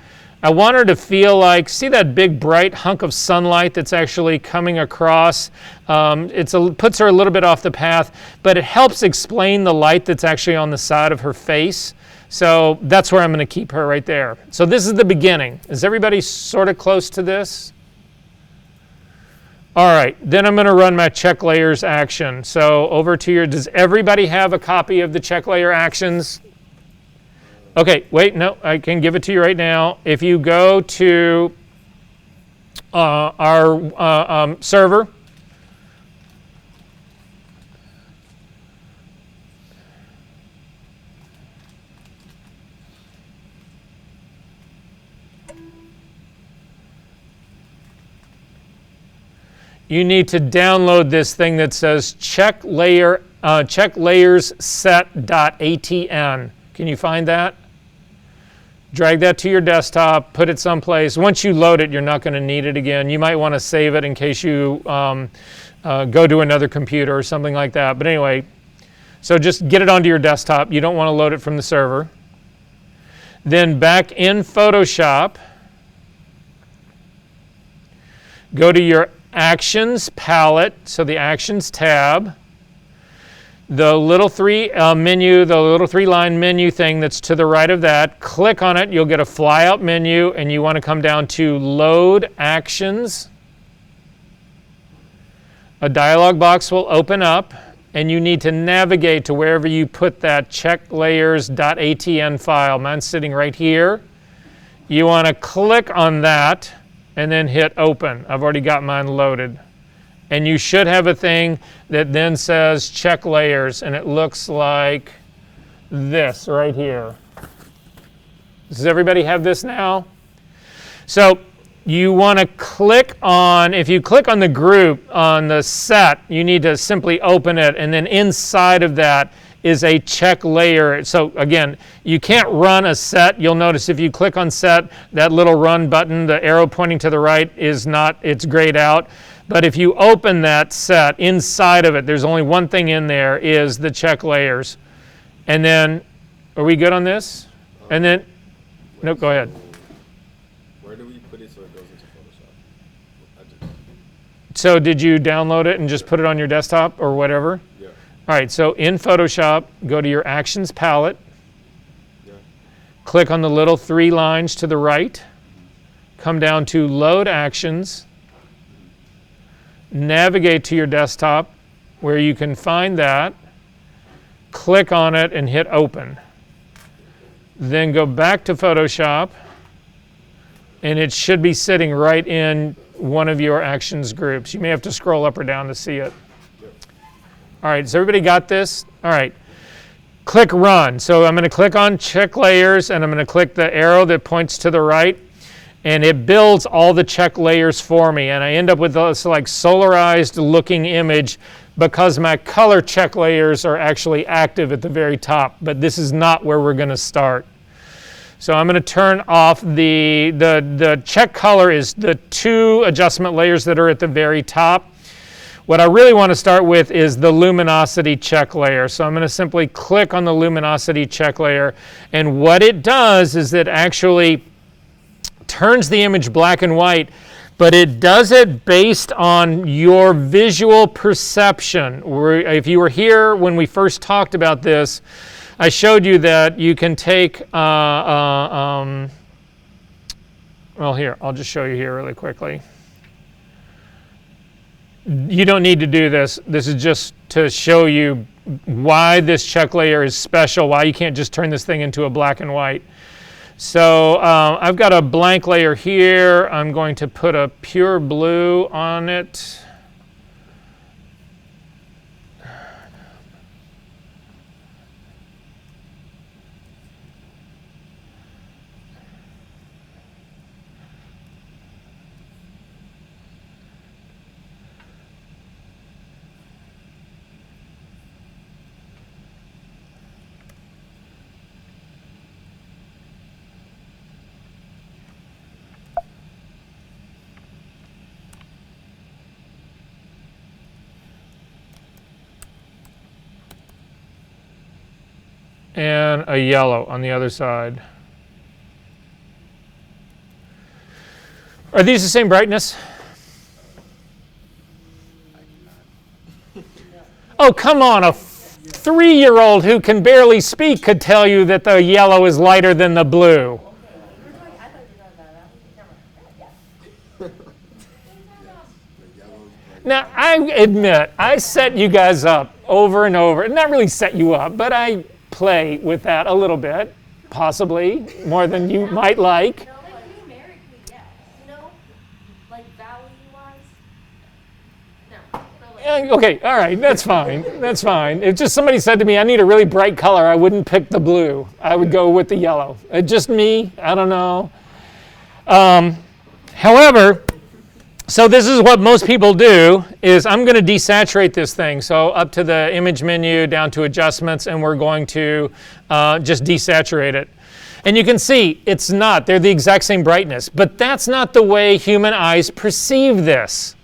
A: I want her to feel like, see that big bright hunk of sunlight that's actually coming across? Puts her a little bit off the path, but it helps explain the light that's actually on the side of her face. So that's where I'm going to keep her right there. So this is the beginning. Is everybody sort of close to this? All right, then I'm going to run my check layers action. So over to your, does everybody have a copy of the check layer actions? Okay, wait, no, I can give it to you right now. If you go to our server, you need to download this thing that says checklayerset.atn. Can you find that? Drag that to your desktop, put it someplace. Once you load it, you're not going to need it again. You might want to save it in case you go to another computer or something like that. But anyway, so just get it onto your desktop. You don't want to load it from the server. Then back in Photoshop, go to your Actions palette, so the Actions tab, the little three menu, the little 3-line menu thing that's to the right of that, click on it, you'll get a flyout menu, and you want to come down to Load Actions. A dialog box will open up, and you need to navigate to wherever you put that checklayers.atn file. Mine's sitting right here. You want to click on that, and then hit open. I've already got mine loaded. And you should have a thing that then says check layers, and it looks like this right here. Does everybody have this now? So you want to click on, if you click on the group on the set, you need to simply open it, and then inside of that is a check layer. So again, you can't run a set. You'll notice if you click on set, that little run button, the arrow pointing to the right is not, it's grayed out. But if you open that set, inside of it, there's only one thing in there, is the check layers. And then, are we good on this? And then, no, go ahead.
B: Where do we put it so it goes into Photoshop?
A: So did you download it and just put it on your desktop or whatever?
B: Yeah.
A: All right, so in Photoshop, go to your Actions palette.
B: Yeah.
A: Click on the little 3 lines to the right. Come down to Load Actions. Navigate to your desktop where you can find that. Click on it and hit Open. Then go back to Photoshop, and it should be sitting right in one of your Actions groups. You may have to scroll up or down to see it. All right, so everybody got this? All right, click Run. So I'm going to click on Check Layers, and I'm going to click the arrow that points to the right, and it builds all the check layers for me, and I end up with this like solarized looking image because my color check layers are actually active at the very top, but this is not where we're going to start. So I'm going to turn off the check color is the 2 adjustment layers that are at the very top. What I really want to start with is the luminosity check layer. So I'm going to simply click on the luminosity check layer, and what it does is it actually turns the image black and white, but it does it based on your visual perception. If you were here when we first talked about this, I showed you that you can take, well here, I'll just show you here really quickly. You don't need to do this. This is just to show you why this check layer is special, why you can't just turn this thing into a black and white. So I've got a blank layer here. I'm going to put a pure blue on it. And a yellow on the other side. Are these the same brightness? Oh, come on, a 3-year-old who can barely speak could tell you that the yellow is lighter than the blue. Now, I admit, I set you guys up over and over. Not really set you up, but I play with that a little bit, possibly, more than you might like.
C: No, like numerically, yes. You know, like value-wise, no. But like,
A: Okay, all right, that's fine. That's fine. If just somebody said to me, I need a really bright color, I wouldn't pick the blue. I would go with the yellow. Just me, I don't know. However, so this is what most people do, is I'm going to desaturate this thing. So up to the image menu, down to adjustments, and we're going to just desaturate it. And you can see it's not. They're the exact same brightness. But that's not the way human eyes perceive this.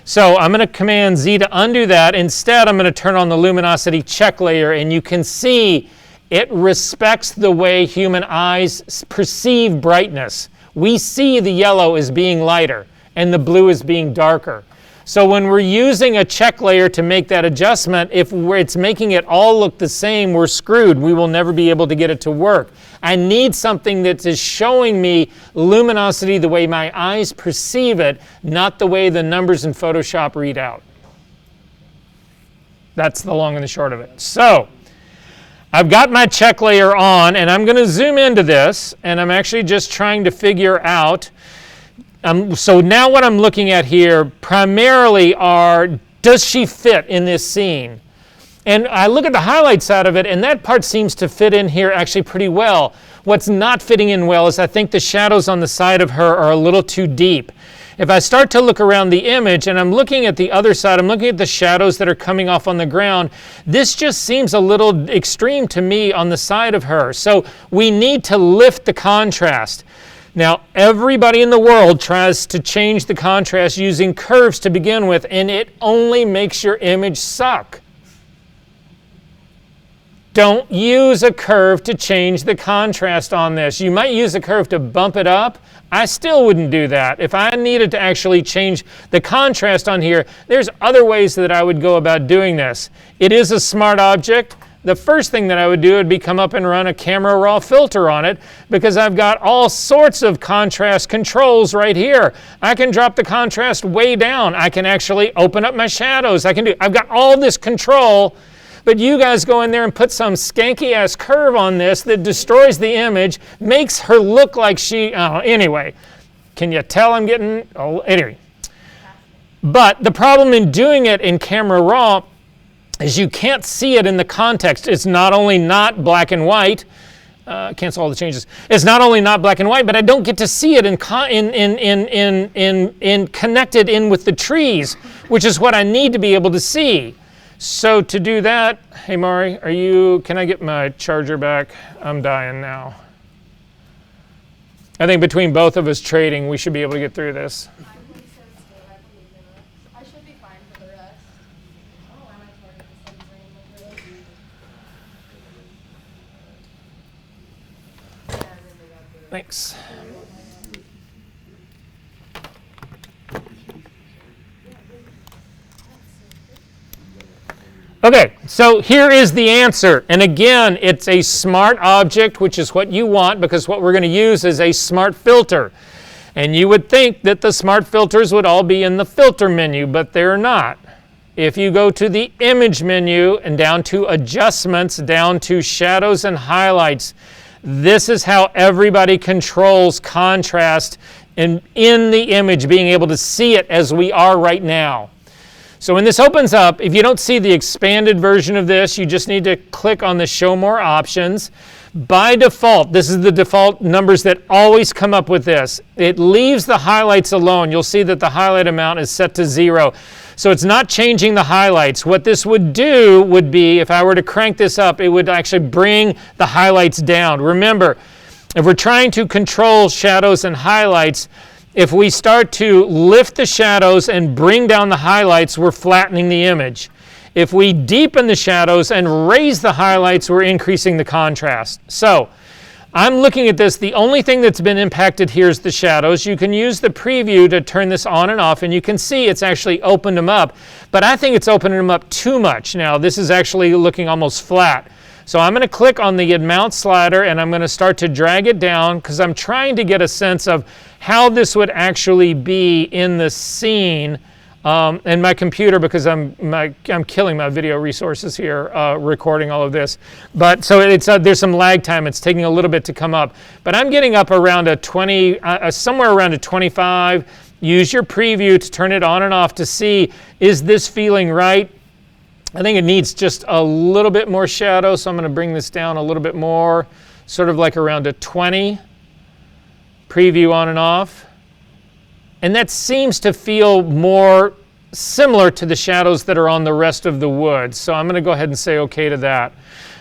A: So I'm going to Command Z to undo that. Instead, I'm going to turn on the luminosity check layer, and you can see it respects the way human eyes perceive brightness. We see the yellow as being lighter, and the blue is being darker. So when we're using a check layer to make that adjustment, if it's making it all look the same, we're screwed. We will never be able to get it to work. I need something that is showing me luminosity the way my eyes perceive it, not the way the numbers in Photoshop read out. That's the long and the short of it. So I've got my check layer on, and I'm going to zoom into this, and I'm actually just trying to figure out. So now what I'm looking at here primarily are, does she fit in this scene? And I look at the highlights out of it, and that part seems to fit in here actually pretty well. What's not fitting in well is I think the shadows on the side of her are a little too deep. If I start to look around the image and I'm looking at the other side, I'm looking at the shadows that are coming off on the ground, this just seems a little extreme to me on the side of her. So we need to lift the contrast. Now, everybody in the world tries to change the contrast using curves to begin with, and it only makes your image suck. Don't use a curve to change the contrast on this. You might use a curve to bump it up. I still wouldn't do that. If I needed to actually change the contrast on here, there's other ways that I would go about doing this. It is a smart object. The first thing that I would do would be come up and run a camera raw filter on it, because I've got all sorts of contrast controls right here. I can drop the contrast way down. I can actually open up my shadows. I've got all this control, but you guys go in there and put some skanky ass curve on this that destroys the image, makes her look like she, anyway. Can you tell I'm getting, anyway. But the problem in doing it in camera raw is you can't see it in the context. It's not only not black and white, cancel all the changes. It's not only not black and white, but I don't get to see it in connected in with the trees, which is what I need to be able to see. So to do that, hey Mari, can I get my charger back? I'm dying now. I think between both of us trading, we should be able to get through this.
F: I believe so too. I believe in it. I should be fine for the rest. Oh, I'm at target this thing's raining like this.
A: Thanks. Okay, so here is the answer. And again, it's a smart object, which is what you want, because what we're going to use is a smart filter. And you would think that the smart filters would all be in the filter menu, but they're not. If you go to the image menu and down to adjustments, down to shadows and highlights, this is how everybody controls contrast in the image, being able to see it as we are right now. So when this opens up, if you don't see the expanded version of this, you just need to click on the Show More Options. By default, this is the default numbers that always come up with this. It leaves the highlights alone. You'll see that the highlight amount is set to 0. So it's not changing the highlights. What this would do would be, if I were to crank this up, it would actually bring the highlights down. Remember, if we're trying to control shadows and highlights, if we start to lift the shadows and bring down the highlights, we're flattening the image. If we deepen the shadows and raise the highlights, we're increasing the contrast. So I'm looking at this. The only thing that's been impacted here is the shadows. You can use the preview to turn this on and off, and you can see it's actually opened them up. But I think it's opening them up too much now. This is actually looking almost flat. So I'm going to click on the amount slider, and I'm going to start to drag it down because I'm trying to get a sense of how this would actually be in the scene. And my computer, because I'm killing my video resources here, recording all of this. But so it's there's some lag time. It's taking a little bit to come up. But I'm getting up around a 20, somewhere around a 25. Use your preview to turn it on and off to see, is this feeling right? I think it needs just a little bit more shadow, so I'm going to bring this down a little bit more, sort of like around a 20. Preview on and off. And that seems to feel more similar to the shadows that are on the rest of the wood. So I'm going to go ahead and say okay to that.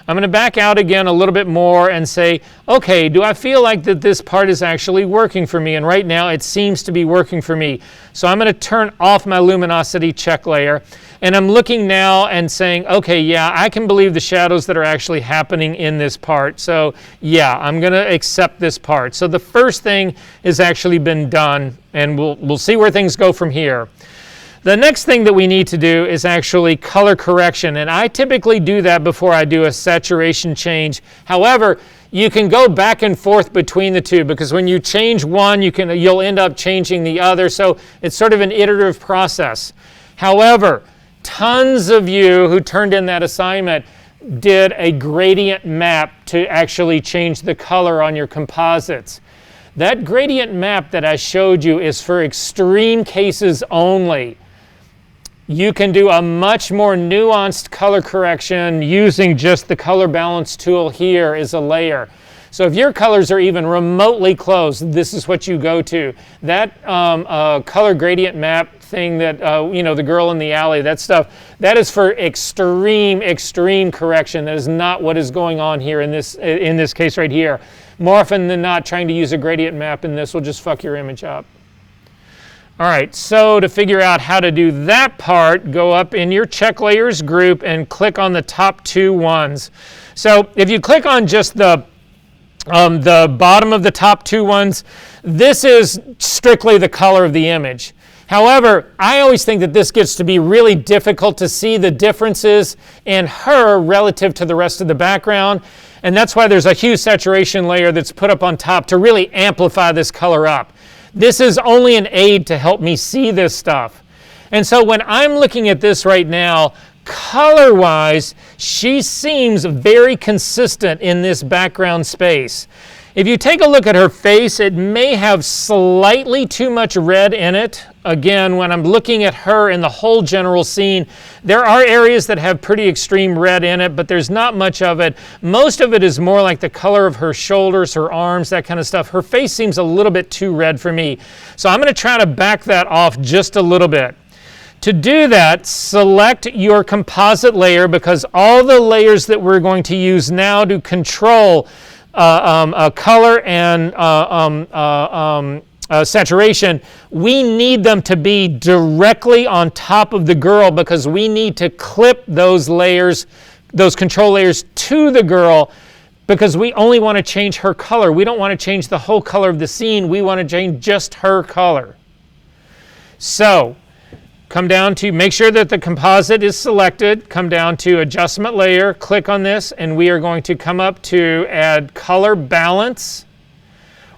A: I'm going to back out again a little bit more and say, okay, do I feel like that this part is actually working for me? And right now it seems to be working for me. So I'm going to turn off my luminosity check layer. And I'm looking now and saying, okay, yeah, I can believe the shadows that are actually happening in this part. So yeah, I'm going to accept this part. So the first thing has actually been done, and we'll see where things go from here. The next thing that we need to do is actually color correction, and I typically do that before I do a saturation change. However, you can go back and forth between the two, because when you change one, you'll end up changing the other, so it's sort of an iterative process. However, tons of you who turned in that assignment did a gradient map to actually change the color on your composites. That gradient map that I showed you is for extreme cases only. You can do a much more nuanced color correction using just the color balance tool here as a layer. So if your colors are even remotely close, this is what you go to. That color gradient map thing that, the girl in the alley, that stuff, that is for extreme correction. That is not what is going on here in this case right here. More often than not, trying to use a gradient map in this will just fuck your image up. All right, so to figure out how to do that part, go up in your check layers group and click on the top two ones. So if you click on just the bottom of the top two ones, this is strictly the color of the image. However, I always think that this gets to be really difficult to see the differences in her relative to the rest of the background. And that's why there's a hue saturation layer that's put up on top to really amplify this color up. This is only an aid to help me see this stuff. And so when I'm looking at this right now, color-wise, she seems very consistent in this background space. If you take a look at her face, it may have slightly too much red in it. Again, when I'm looking at her in the whole general scene, there are areas that have pretty extreme red in it, but there's not much of it. Most of it is more like the color of her shoulders, her arms, that kind of stuff. Her face seems a little bit too red for me. So I'm going to try to back that off just a little bit. To do that, select your composite layer, because all the layers that we're going to use now to control color and saturation, we need them to be directly on top of the girl because we need to clip those layers, those control layers to the girl, because we only want to change her color. We don't want to change the whole color of the scene. We want to change just her color. So come down to, make sure that the composite is selected, come down to adjustment layer, click on this, and we are going to come up to add color balance.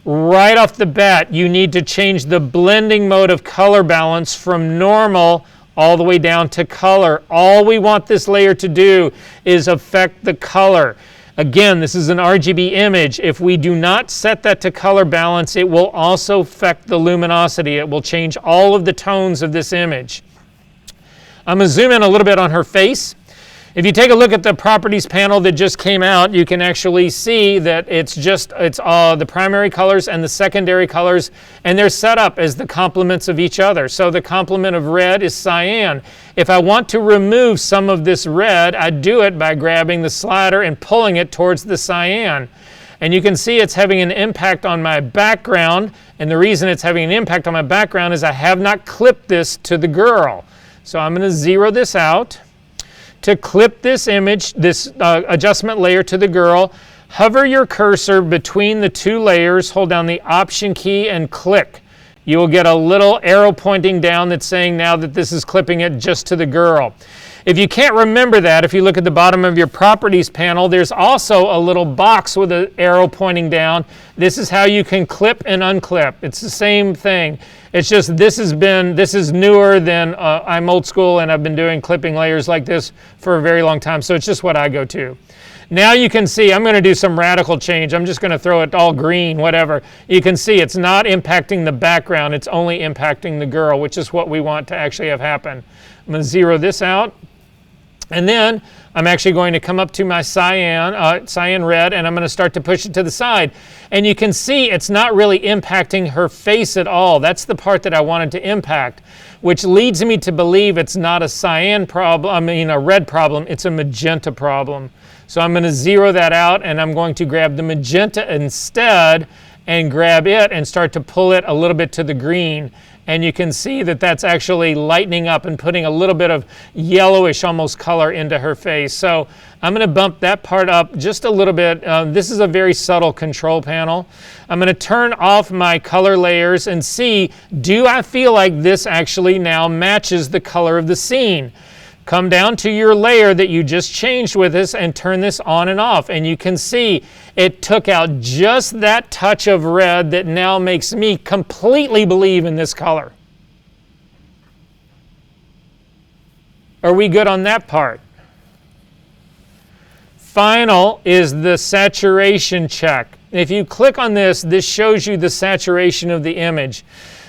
A: Right off the bat, you need to change the blending mode of color balance from normal all the way down to color. All we want this layer to do is affect the color. Again, this is an RGB image. If we do not set that to color balance, it will also affect the luminosity. It will change all of the tones of this image. I'm going to zoom in a little bit on her face. If you take a look at the properties panel that just came out, you can actually see that it's the primary colors and the secondary colors, and they're set up as the complements of each other. So the complement of red is cyan. If I want to remove some of this red, I do it by grabbing the slider and pulling it towards the cyan. And you can see it's having an impact on my background, and the reason it's having an impact on my background is I have not clipped this to the girl. So I'm going to zero this out. To clip this image, this adjustment layer to the girl, hover your cursor between the two layers, hold down the Option key and click. You will get a little arrow pointing down that's saying now that this is clipping it just to the girl. If you can't remember that, if you look at the bottom of your properties panel, there's also a little box with an arrow pointing down. This is how you can clip and unclip. It's the same thing. It's just this is newer than I'm old school, and I've been doing clipping layers like this for a very long time, so it's just what I go to. Now you can see I'm going to do some radical change. I'm just going to throw it all green, whatever. You can see it's not impacting the background, it's only impacting the girl, which is what we want to actually have happen. I'm going to zero this out. And then I'm actually going to come up to my cyan red, and I'm going to start to push it to the side. And you can see it's not really impacting her face at all. That's the part that I wanted to impact, which leads me to believe it's not a cyan problem, a red problem, it's a magenta problem. So I'm going to zero that out, and I'm going to grab the magenta instead and grab it and start to pull it a little bit to the green. And you can see that that's actually lightening up and putting a little bit of yellowish almost color into her face. So I'm going to bump that part up just a little bit. This is a very subtle control panel. I'm going to turn off my color layers and see, do I feel like this actually now matches the color of the scene? Come down to your layer that you just changed with this and turn this on and off. And you can see it took out just that touch of red that now makes me completely believe in this color. Are we good on that part? Final is the saturation check. If you click on this, this shows you the saturation of the image.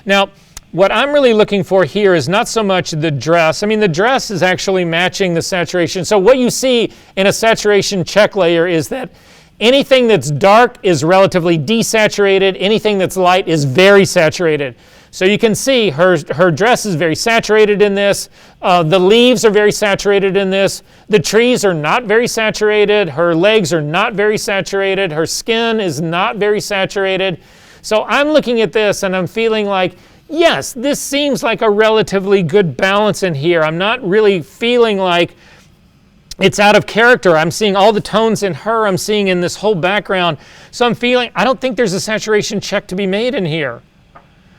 A: Now, what I'm really looking for here is not so much the dress. I mean, the dress is actually matching the saturation. So what you see in a saturation check layer is that anything that's dark is relatively desaturated. Anything that's light is very saturated. So you can see her dress is very saturated in this. The leaves are very saturated in this. The trees are not very saturated. Her legs are not very saturated. Her skin is not very saturated. So I'm looking at this and I'm feeling like, yes, this seems like a relatively good balance in here. I'm not really feeling like it's out of character. I'm seeing all the tones in her. I'm seeing in this whole background. So I'm feeling, I don't think there's a saturation check to be made in here.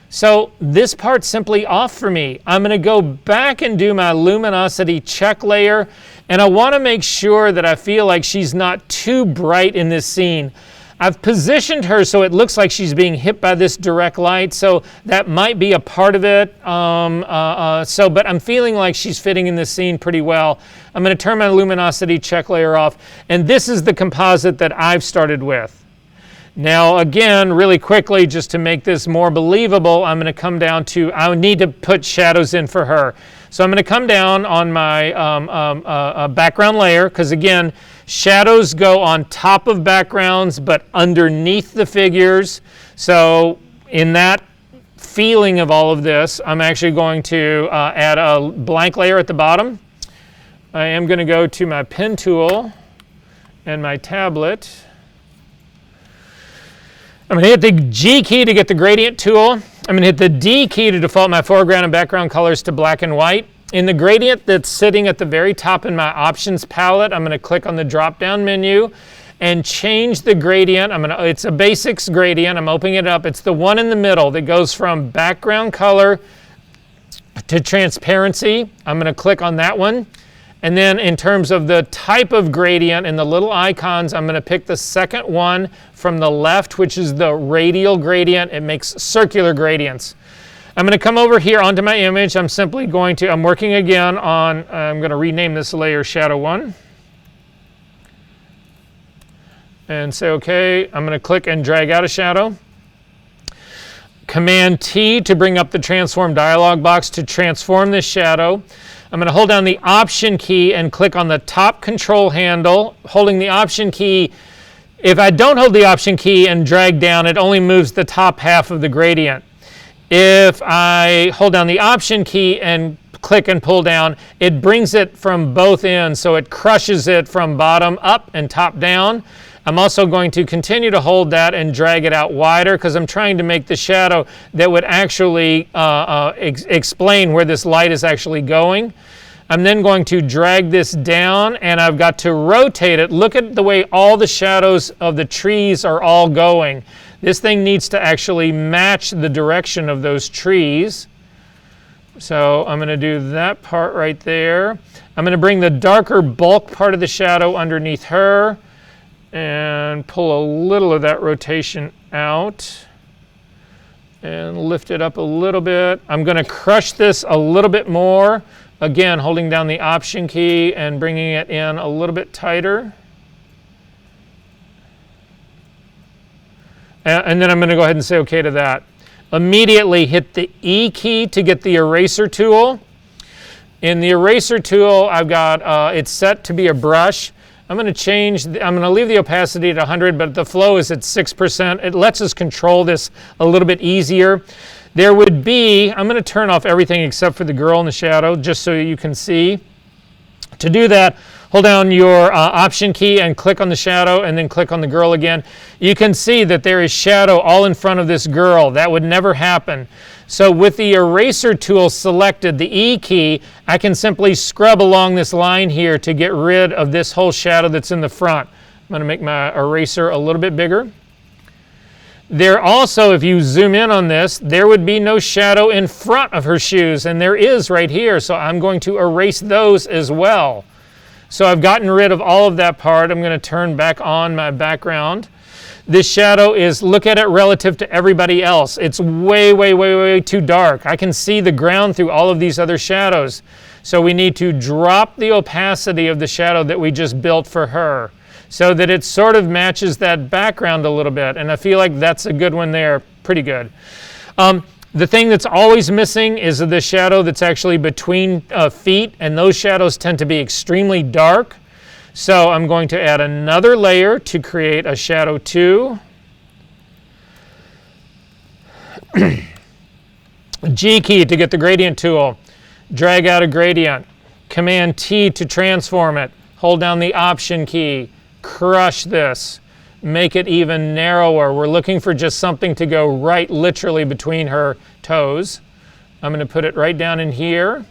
A: So this part's simply off for me. I'm going to go back and do my luminosity check layer, and I want to make sure that I feel like she's not too bright in this scene. I've positioned her so it looks like she's being hit by this direct light, so that might be a part of it. But I'm feeling like she's fitting in this scene pretty well. I'm going to turn my luminosity check layer off, and this is the composite that I've started with. Now again, really quickly, just to make this more believable, I'm going to come down to, I need to put shadows in for her. So I'm going to come down on my background layer, because again, shadows go on top of backgrounds, but underneath the figures. So in that feeling of all of this, I'm actually going to add a blank layer at the bottom. I am going to go to my pen tool and my tablet, I'm going to hit the G key to get the gradient tool. I'm going to hit the D key to default my foreground and background colors to black and white. In the gradient that's sitting at the very top in my options palette, I'm going to click on the drop-down menu and change the gradient. It's a basics gradient. I'm opening it up. It's the one in the middle that goes from background color to transparency. I'm going to click on that one. And then in terms of the type of gradient and the little icons, I'm going to pick the second one from the left, which is the radial gradient. It makes circular gradients. I'm going to come over here onto my image. I'm working again on, I'm going to rename this layer Shadow 1. And say OK. I'm going to click and drag out a shadow. Command T to bring up the transform dialog box to transform this shadow. I'm going to hold down the Option key and click on the top control handle. Holding the Option key, if I don't hold the Option key and drag down, it only moves the top half of the gradient. If I hold down the Option key and click and pull down, it brings it from both ends, so it crushes it from bottom up and top down. I'm also going to continue to hold that and drag it out wider because I'm trying to make the shadow that would actually explain where this light is actually going. I'm then going to drag this down and I've got to rotate it. Look at the way all the shadows of the trees are all going. This thing needs to actually match the direction of those trees. So I'm going to do that part right there. I'm going to bring the darker bulk part of the shadow underneath her and pull a little of that rotation out and lift it up a little bit. I'm going to crush this a little bit more, again holding down the Option key and bringing it in a little bit tighter. And then I'm going to go ahead and say OK to that. Immediately hit the E key to get the eraser tool. In the eraser tool, I've got it's set to be a brush. I'm going to leave the opacity at 100, but the flow is at 6%. It lets us control this a little bit easier. There would be, I'm going to turn off everything except for the girl in the shadow, just so you can see. To do that, hold down your Option key and click on the shadow and then click on the girl again. You can see that there is shadow all in front of this girl. That would never happen. So with the eraser tool selected, the E key, I can simply scrub along this line here to get rid of this whole shadow that's in the front. I'm going to make my eraser a little bit bigger. There also, if you zoom in on this, there would be no shadow in front of her shoes, and there is right here. So I'm going to erase those as well. So I've gotten rid of all of that part. I'm going to turn back on my background. This shadow is, look at it relative to everybody else. It's way, way, way, way too dark. I can see the ground through all of these other shadows. So we need to drop the opacity of the shadow that we just built for her so that it sort of matches that background a little bit. And I feel like that's a good one there, pretty good. The thing that's always missing is the shadow that's actually between feet, and those shadows tend to be extremely dark. So I'm going to add another layer to create a shadow 2. G key to get the gradient tool. Drag out a gradient. Command T to transform it. Hold down the Option key. Crush this. Make it even narrower. We're looking for just something to go right literally between her toes. I'm going to put it right down in here.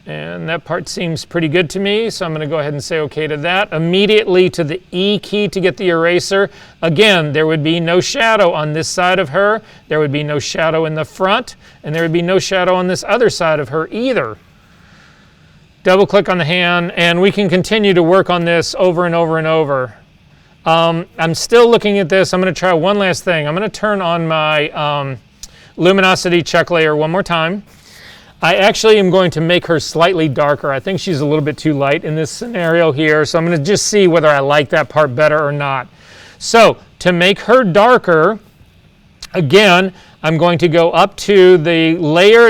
A: And that part seems pretty good to me, so I'm going to go ahead and say OK to that. Immediately to the E key to get the eraser. Again, there would be no shadow on this side of her. There would be no shadow in the front. And there would be no shadow on this other side of her either. Double click on the hand, and we can continue to work on this over and over and over. I'm still looking at this. I'm going to try one last thing. I'm going to turn on my luminosity check layer one more time. I actually am going to make her slightly darker. I think she's a little bit too light in this scenario here, so I'm going to just see whether I like that part better or not. So to make her darker, again, I'm going to go up to the layer,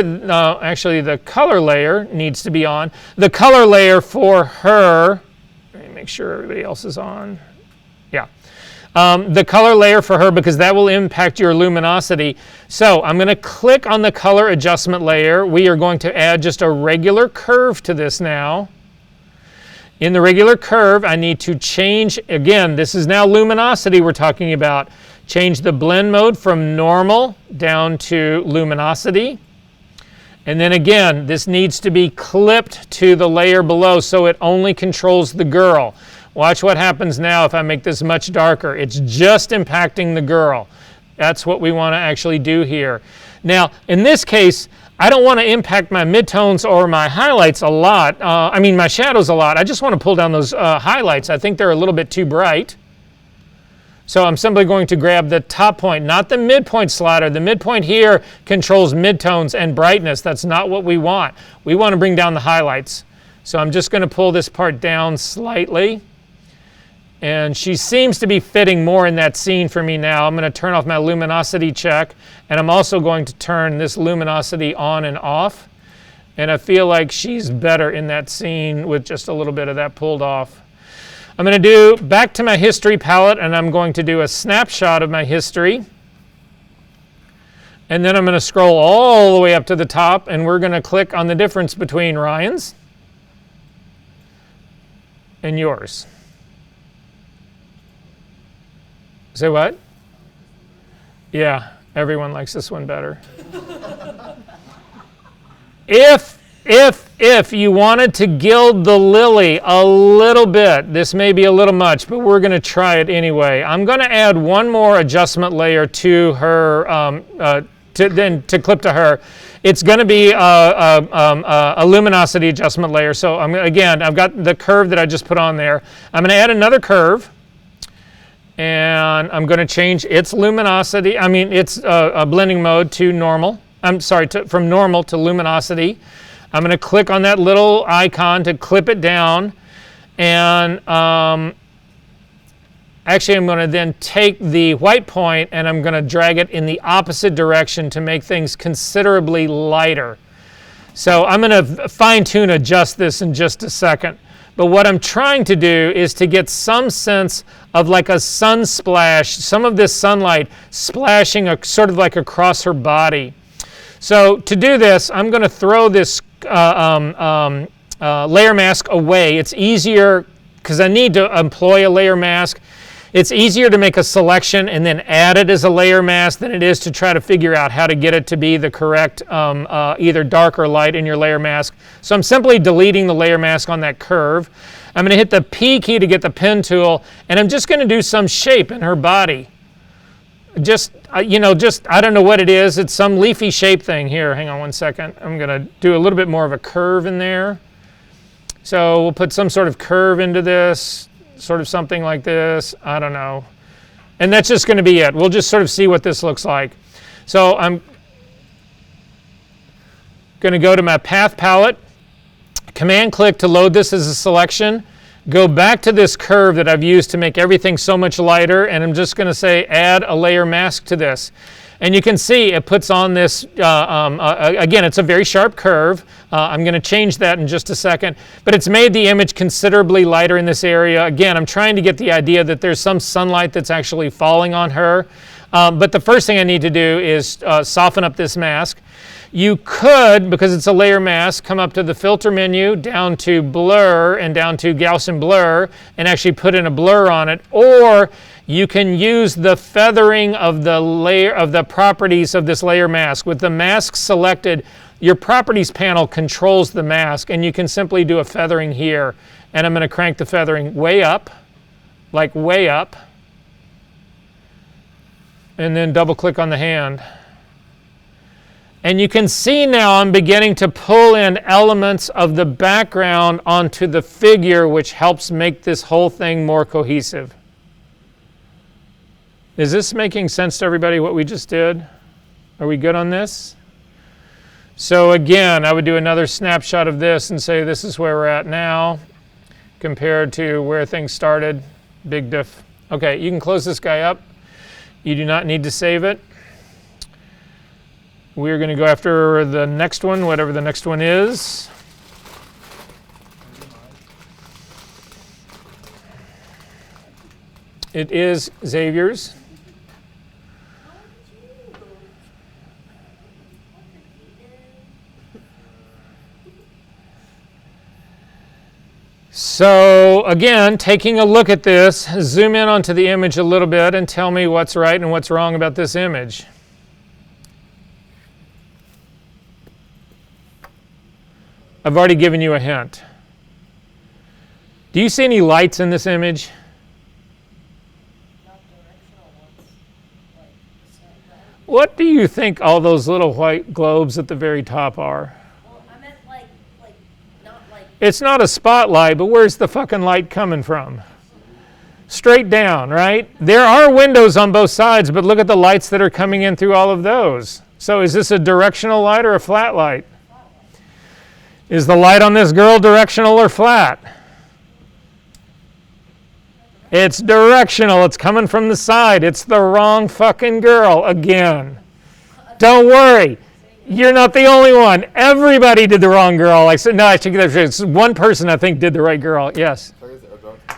A: actually the color layer needs to be on. The color layer for her, let me make sure everybody else is on. Yeah. The color layer for her, because that will impact your luminosity. So I'm going to click on the color adjustment layer. We are going to add just a regular curve to this now. In the regular curve, I need to change, again, this is now luminosity we're talking about. Change the blend mode from normal down to luminosity. And then again, this needs to be clipped to the layer below so it only controls the girl. Watch what happens now if I make this much darker. It's just impacting the girl. That's what we want to actually do here. Now, in this case, I don't want to impact my midtones or my highlights a lot. My shadows a lot. I just want to pull down those highlights. I think they're a little bit too bright. So I'm simply going to grab the top point, not the midpoint slider. The midpoint here controls midtones and brightness. That's not what we want. We want to bring down the highlights. So I'm just going to pull this part down slightly. And she seems to be fitting more in that scene for me now. I'm going to turn off my luminosity check. And I'm also going to turn this luminosity on and off. And I feel like she's better in that scene with just a little bit of that pulled off. I'm going to do back to my history palette, and I'm going to do a snapshot of my history. And then I'm going to scroll all the way up to the top, and we're going to click on the difference between Ryan's and yours. Say what? Yeah, everyone likes this one better. If you wanted to gild the lily a little bit, this may be a little much, but we're going to try it anyway. I'm going to add one more adjustment layer to her, to clip to her. It's going to be a luminosity adjustment layer. So again, I've got the curve that I just put on there. I'm going to add another curve, and I'm going to change its luminosity. Its blending mode to normal. From normal to luminosity. I'm going to click on that little icon to clip it down, and actually I'm going to then take the white point and I'm going to drag it in the opposite direction to make things considerably lighter. So I'm going to fine-tune adjust this in just a second. But what I'm trying to do is to get some sense of like a sun splash, some of this sunlight splashing sort of like across her body. So to do this, I'm going to throw this layer mask away. It's easier, because I need to employ a layer mask. It's easier to make a selection and then add it as a layer mask than it is to try to figure out how to get it to be the correct either dark or light in your layer mask. So I'm simply deleting the layer mask on that curve. I'm going to hit the P key to get the pen tool, and I'm just going to do some shape in her body. I don't know what it is. It's some leafy shape thing. Here, hang on one second. I'm going to do a little bit more of a curve in there. So we'll put some sort of curve into this, sort of something like this. I don't know. And that's just going to be it. We'll just sort of see what this looks like. So I'm going to go to my path palette, Command-click to load this as a selection. Go back to this curve that I've used to make everything so much lighter, and I'm just going to say add a layer mask to this. And you can see it puts on this, again, it's a very sharp curve. I'm going to change that in just a second. But it's made the image considerably lighter in this area. Again, I'm trying to get the idea that there's some sunlight that's actually falling on her. But the first thing I need to do is soften up this mask. You could, because it's a layer mask, come up to the filter menu, down to blur, and down to Gaussian blur, and actually put in a blur on it. Or you can use the feathering of the layer of the properties of this layer mask. With the mask selected, your properties panel controls the mask, and you can simply do a feathering here. And I'm going to crank the feathering way up, like way up, and then double click on the hand. And you can see now I'm beginning to pull in elements of the background onto the figure, which helps make this whole thing more cohesive. Is this making sense to everybody, what we just did? Are we good on this? So again, I would do another snapshot of this and say this is where we're at now compared to where things started. Big diff. Okay, you can close this guy up. You do not need to save it. We're going to go after the next one, whatever the next one is. It is Xavier's. So again, taking a look at this, zoom in onto the image a little bit and tell me what's right and what's wrong about this image. I've already given you a hint. Do you see any lights in this image?
C: Not directional ones. Like the sun, right?
A: What do you think all those little white globes at the very top are?
C: Well, I meant like not like.
A: It's not a spotlight, but where's the fucking light coming from? Straight down, right? There are windows on both sides, but look at the lights that are coming in through all of those. So is this a directional light or a flat light? Is the light on this girl directional or flat? It's directional. It's coming from the side. It's the wrong fucking girl again. Don't worry. You're not the only one. Everybody did the wrong girl. I said, no, I should get that straight. One person, I think, did the right girl. Yes.
B: Can I get the airdrop?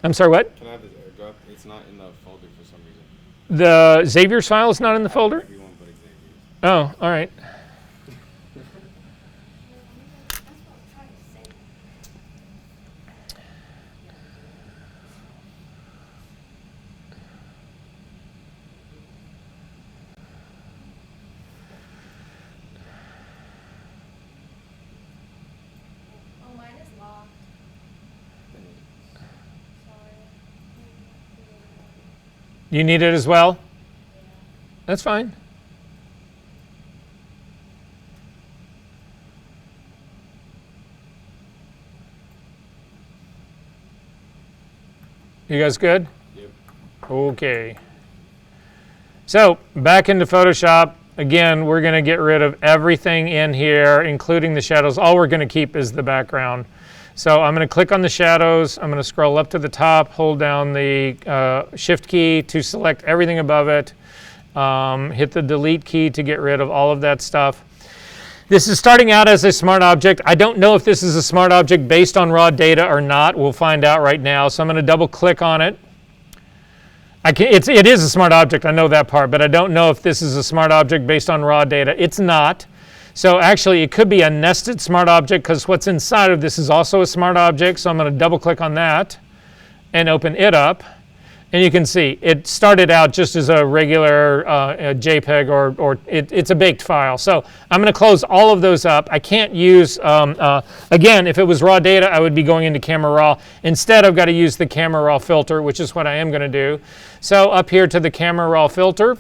A: I'm sorry, what?
B: Can I have this airdrop? It's not in the folder for some reason.
A: The Xavier's file is not in the folder?
B: Everyone but Xavier's.
A: Oh, all right.
F: Oh, mine is locked. Sorry.
A: You need it as well? That's fine. You guys good?
B: Yep.
A: Okay. So back into Photoshop. Again, we're going to get rid of everything in here, including the shadows. All we're going to keep is the background. So I'm going to click on the shadows. I'm going to scroll up to the top, hold down the Shift key to select everything above it. Hit the Delete key to get rid of all of that stuff. This is starting out as a smart object. I don't know if this is a smart object based on raw data or not. We'll find out right now. So I'm going to double click on it. It is a smart object, I know that part, but I don't know if this is a smart object based on raw data. It's not. So actually it could be a nested smart object because what's inside of this is also a smart object. So I'm going to double click on that and open it up. And you can see it started out just as a regular JPEG or it's a baked file. So I'm going to close all of those up. I can't use, again, if it was raw data, I would be going into Camera Raw. Instead, I've got to use the Camera Raw filter, which is what I am going to do. So up here to the Camera Raw filter,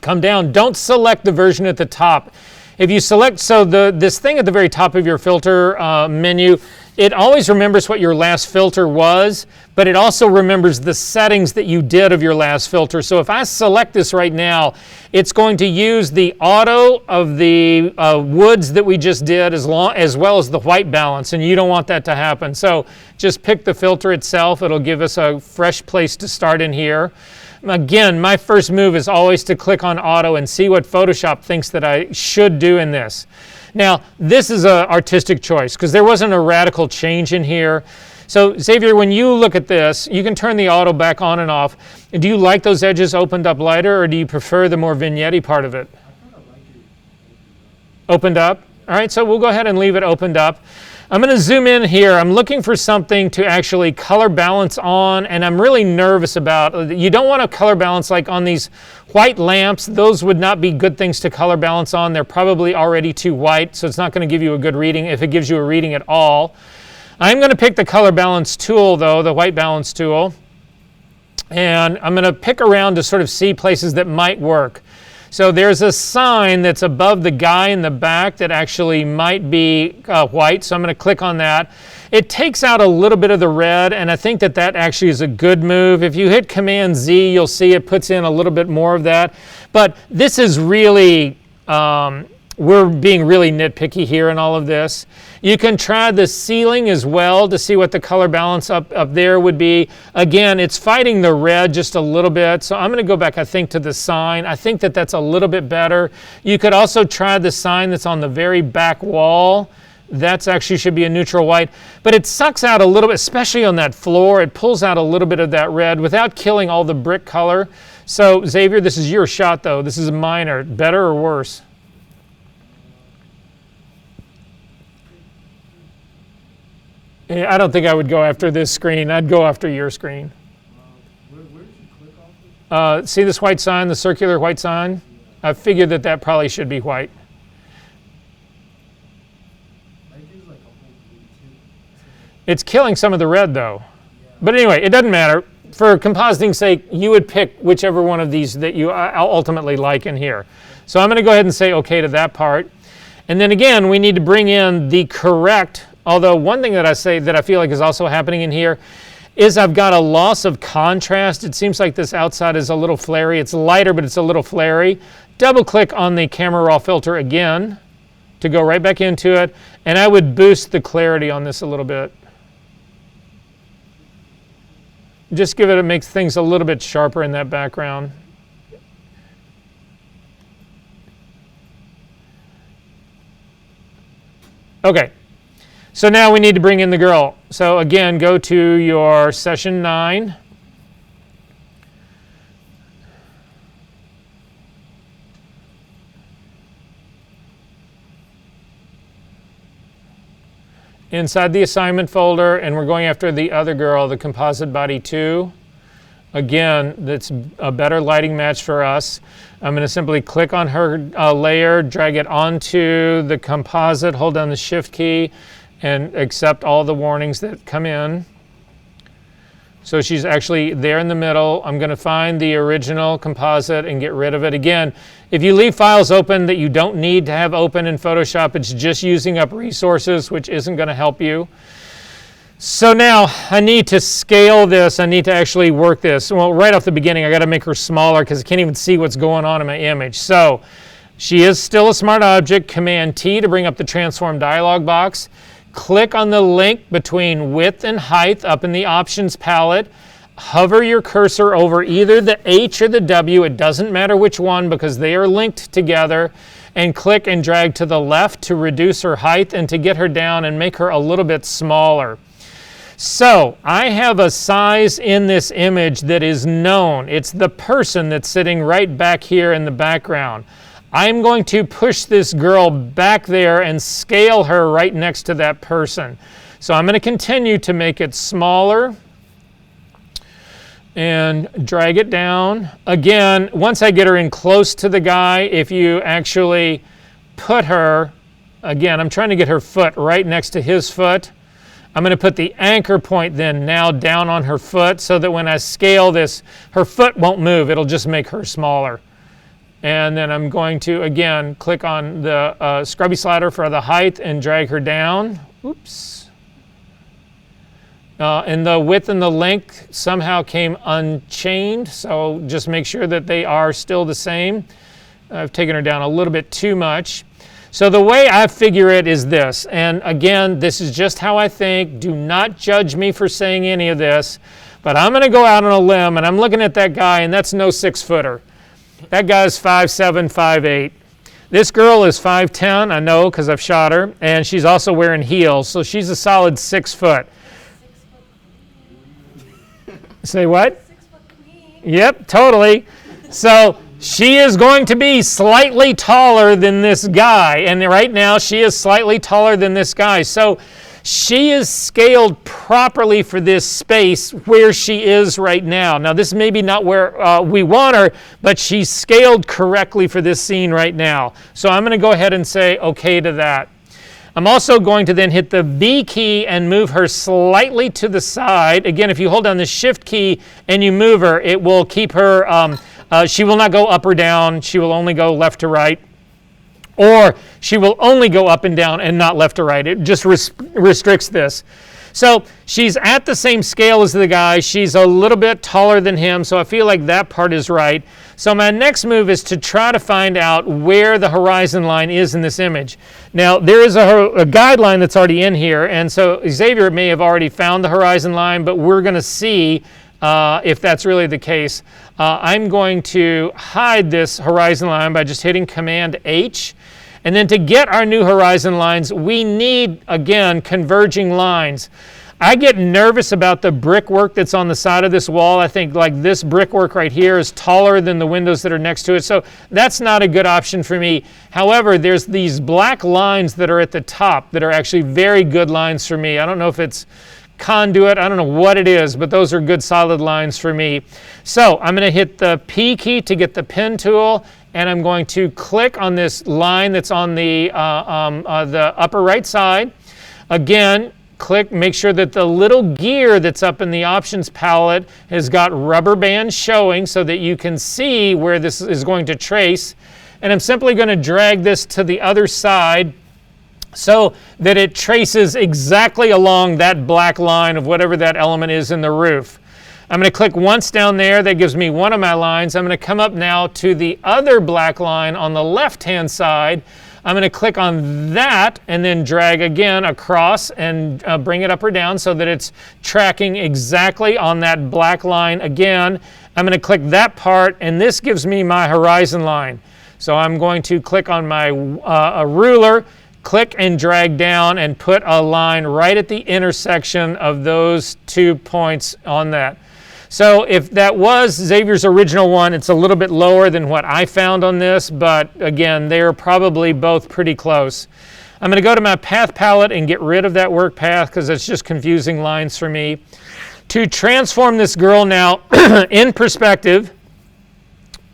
A: come down. Don't select the version at the top. If you select, so this thing at the very top of your filter menu, it always remembers what your last filter was, but it also remembers the settings that you did of your last filter. So if I select this right now, it's going to use the auto of the woods that we just did as well as the white balance, and you don't want that to happen. So just pick the filter itself. It'll give us a fresh place to start in here. Again, my first move is always to click on auto and see what Photoshop thinks that I should do in this. Now, this is an artistic choice because there wasn't a radical change in here. So, Xavier, when you look at this, you can turn the auto back on and off. Do you like those edges opened up lighter, or do you prefer the more vignette-y part of it? Opened up? All right, so we'll go ahead and leave it opened up. I'm going to zoom in here. I'm looking for something to actually color balance on, and I'm really nervous about, you don't want to color balance like on these white lamps. Those would not be good things to color balance on. They're probably already too white, so it's not going to give you a good reading if it gives you a reading at all. I'm going to pick the color balance tool, though, the white balance tool, and I'm going to pick around to sort of see places that might work. So there's a sign that's above the guy in the back that actually might be white, so I'm going to click on that. It takes out a little bit of the red, and I think that that actually is a good move. If you hit Command-Z, you'll see it puts in a little bit more of that. But this is really, we're being really nitpicky here in all of this. You can try the ceiling as well to see what the color balance up there would be. Again, it's fighting the red just a little bit, so I'm going to go back, I think, to the sign. I think that that's a little bit better. You could also try the sign that's on the very back wall. That's actually should be a neutral white, but it sucks out a little bit, especially on that floor. It pulls out a little bit of that red without killing all the brick color. So, Xavier, this is your shot, though. This is minor. Better or worse? I don't think I would go after this screen. I'd go after your screen.
E: Where did you click off of?
A: See this white sign, the circular white sign? I figured that probably should be white.
E: Like there's like a whole blue tip.
A: It's killing some of the red though. But anyway, it doesn't matter. For compositing's sake, you would pick whichever one of these that you ultimately like in here. So I'm going to go ahead and say OK to that part. And then again, we need to bring in the correct, although one thing that I say that I feel like is also happening in here is I've got a loss of contrast. It seems like this outside is a little flary. It's lighter, but it's a little flary. Double click on the camera raw filter again to go right back into it. And I would boost the clarity on this a little bit. Just give it makes things a little bit sharper in that background. Okay, so now we need to bring in the girl. So again, go to your session 9. Inside the assignment folder, and we're going after the other girl, the composite body 2. Again, that's a better lighting match for us. I'm going to simply click on her layer, drag it onto the composite, hold down the shift key, and accept all the warnings that come in. So she's actually there in the middle. I'm going to find the original composite and get rid of it. Again, if you leave files open that you don't need to have open in Photoshop, it's just using up resources, which isn't going to help you. So now I need to scale this. I need to actually work this. Well, right off the beginning, I got to make her smaller because I can't even see what's going on in my image. So she is still a smart object. Command T to bring up the transform dialog box. Click on the link between width and height up in the options palette. Hover your cursor over either the H or the W. It doesn't matter which one because they are linked together. And click and drag to the left to reduce her height and to get her down and make her a little bit smaller. So I have a size in this image that is known. It's the person that's sitting right back here in the background. I'm going to push this girl back there and scale her right next to that person. So I'm going to continue to make it smaller and drag it down. Again, once I get her in close to the guy, if you actually put her, again, I'm trying to get her foot right next to his foot. I'm going to put the anchor point then now down on her foot so that when I scale this, her foot won't move. It'll just make her smaller. And then I'm going to, again, click on the scrubby slider for the height and drag her down. Oops. And the width and the length somehow came unchained, so just make sure that they are still the same. I've taken her down a little bit too much. So the way I figure it is this, and again, this is just how I think. Do not judge me for saying any of this, but I'm going to go out on a limb, and I'm looking at that guy, and that's no 6-footer. That guy's 5'7", 5'8". This girl is 5'10", I know because I've shot her, and she's also wearing heels, so she's a solid 6 foot.
C: 6 foot.
A: Say what?
C: 6 foot queen.
A: Yep, totally. So she is going to be slightly taller than this guy, and right now she is slightly taller than this guy. So she is scaled properly for this space where she is right now. Now this may be not where we want her, but she's scaled correctly for this scene right now. So I'm going to go ahead and say okay to that. I'm also going to then hit the V key and move her slightly to the side. Again, if you hold down the Shift key and you move her, it will keep her, she will not go up or down. She will only go left to right. Or she will only go up and down and not left or right. It just restricts this. So she's at the same scale as the guy. She's a little bit taller than him, so I feel like that part is right. So my next move is to try to find out where the horizon line is in this image. Now, there is a guideline that's already in here, and so Xavier may have already found the horizon line, but we're going to see if that's really the case. I'm going to hide this horizon line by just hitting Command H. And then to get our new horizon lines, we need, again, converging lines. I get nervous about the brickwork that's on the side of this wall. I think like this brickwork right here is taller than the windows that are next to it. So that's not a good option for me. However, there's these black lines that are at the top that are actually very good lines for me. I don't know if it's conduit, I don't know what it is, but those are good solid lines for me. So I'm going to hit the P key to get the pen tool, and I'm going to click on this line that's on the upper right side. Again, click, make sure that the little gear that's up in the options palette has got rubber bands showing so that you can see where this is going to trace. And I'm simply going to drag this to the other side so that it traces exactly along that black line of whatever that element is in the roof. I'm going to click once down there. That gives me one of my lines. I'm going to come up now to the other black line on the left-hand side. I'm going to click on that and then drag again across and bring it up or down so that it's tracking exactly on that black line again. I'm going to click that part, and this gives me my horizon line. So I'm going to click on my ruler, click and drag down and put a line right at the intersection of those 2 points on that. So if that was Xavier's original one, it's a little bit lower than what I found on this, but again, they're probably both pretty close. I'm going to go to my path palette and get rid of that work path because it's just confusing lines for me. To transform this girl now in perspective,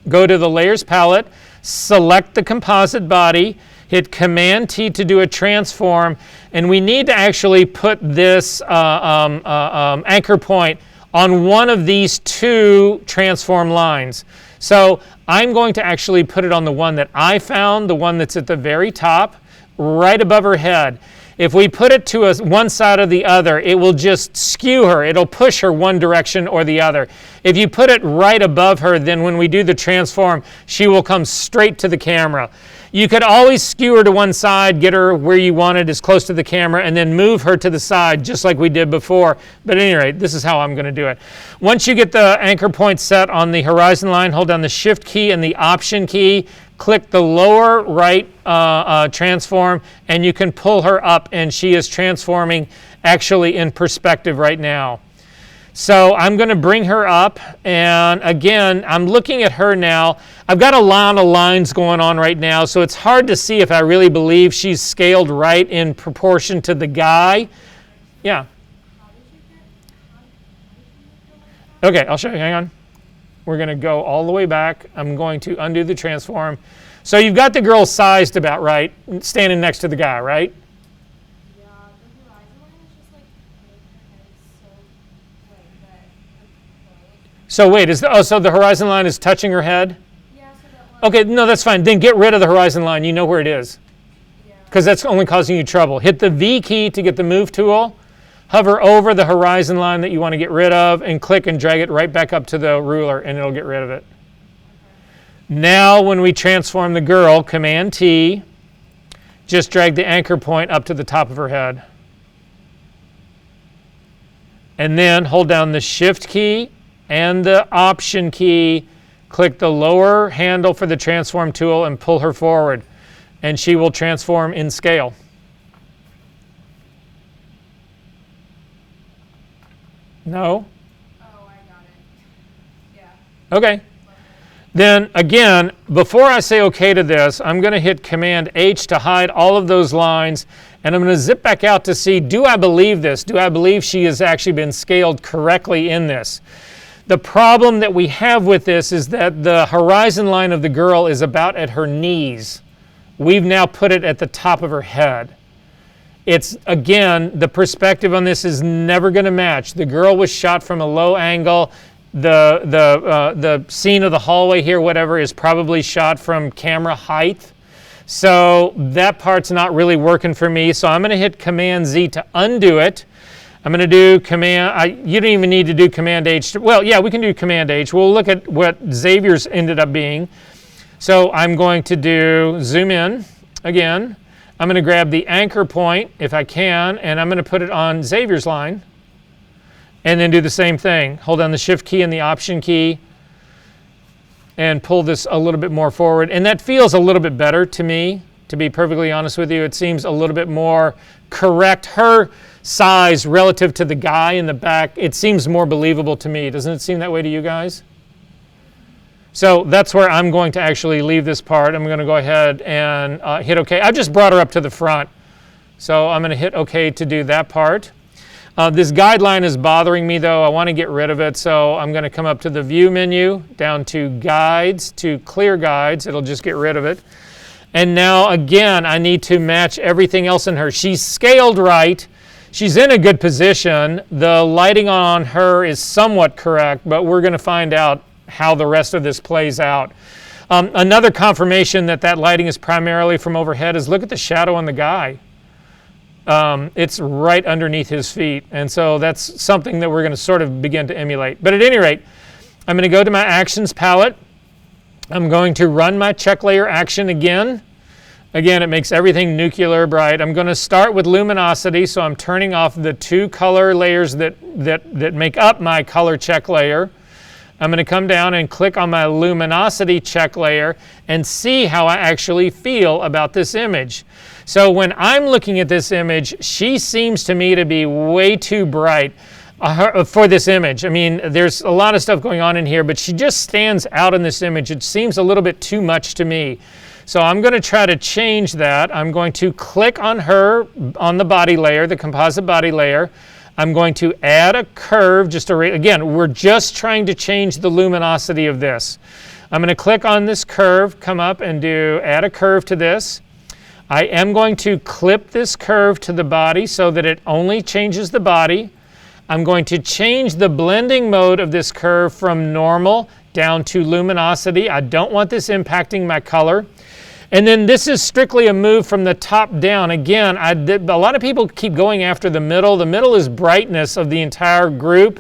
A: go to the Layers palette, select the composite body, hit Command T to do a transform, and we need to actually put this anchor point on one of these two transform lines. So I'm going to actually put it on the one that I found, the one that's at the very top, right above her head. If we put it to one side or the other, it will just skew her. It'll push her one direction or the other. If you put it right above her, then when we do the transform, she will come straight to the camera. You could always skew her to one side, get her where you wanted as close to the camera, and then move her to the side just like we did before. But at any rate, this is how I'm going to do it. Once you get the anchor point set on the horizon line, hold down the Shift key and the Option key, click the lower right transform, and you can pull her up, and she is transforming actually in perspective right now. So I'm going to bring her up, and again, I'm looking at her now. I've got a lot of lines going on right now, so it's hard to see if I really believe she's scaled right in proportion to the guy. Yeah. Okay, I'll show you. Hang on. We're going to go all the way back. I'm going to undo the transform. So you've got the girl sized about right, standing next to the guy, right?
F: Yeah, the horizon line is just like make her head so like that.
A: So wait, so the horizon line is touching her head?
F: Yeah, so that one.
A: Okay, no, that's fine. Then get rid of the horizon line. You know where it is.
F: Yeah.
A: Because that's only causing you trouble. Hit the V key to get the move tool. Hover over the horizon line that you want to get rid of and click and drag it right back up to the ruler, and it'll get rid of it. Now when we transform the girl, Command T, just drag the anchor point up to the top of her head. And then hold down the Shift key and the Option key, click the lower handle for the transform tool and pull her forward, and she will transform in scale. No?
F: Oh, I got it. Yeah.
A: Okay. Then again, before I say OK to this, I'm going to hit Command H to hide all of those lines, and I'm going to zip back out to see, do I believe this? Do I believe she has actually been scaled correctly in this? The problem that we have with this is that the horizon line of the girl is about at her knees. We've now put it at the top of her head. It's, again, the perspective on this is never going to match. The girl was shot from a low angle. The scene of the hallway here, whatever, is probably shot from camera height. So that part's not really working for me. So I'm going to hit Command Z to undo it. I'm going to do Command, you don't even need to do Command H. Well, yeah, we can do Command H. We'll look at what Xavier's ended up being. So I'm going to do zoom in again. I'm going to grab the anchor point, if I can, and I'm going to put it on Xavier's line. And then do the same thing. Hold down the Shift key and the Option key and pull this a little bit more forward. And that feels a little bit better to me. to be perfectly honest with you. It seems a little bit more correct. Her size relative to the guy in the back, it seems more believable to me. Doesn't it seem that way to you guys? So that's where I'm going to actually leave this part. I'm going to go ahead and hit OK. I've just brought her up to the front. So I'm going to hit OK to do that part. This guideline is bothering me, though. I want to get rid of it. So I'm going to come up to the View menu, down to Guides, to Clear Guides. It'll just get rid of it. And now, again, I need to match everything else in her. She's scaled right. She's in a good position. The lighting on her is somewhat correct, but we're going to find out how the rest of this plays out. Another confirmation that that lighting is primarily from overhead is look at the shadow on the guy. It's right underneath his feet. And so that's something that we're going to sort of begin to emulate. But at any rate, I'm going to go to my Actions palette. I'm going to run my check layer action again. Again, it makes everything nuclear bright. I'm going to start with luminosity, so I'm turning off the two color layers that make up my color check layer. I'm going to come down and click on my luminosity check layer and see how I actually feel about this image. So when I'm looking at this image, she seems to me to be way too bright for this image. I mean, there's a lot of stuff going on in here, but she just stands out in this image. It seems a little bit too much to me. So I'm going to try to change that. I'm going to click on her on the body layer, the composite body layer. I'm going to add a curve, again, we're just trying to change the luminosity of this. I'm going to click on this curve, come up and add a curve to this. I am going to clip this curve to the body so that it only changes the body. I'm going to change the blending mode of this curve from normal down to luminosity. I don't want this impacting my color. And then this is strictly a move from the top down. Again, a lot of people keep going after the middle. The middle is brightness of the entire group.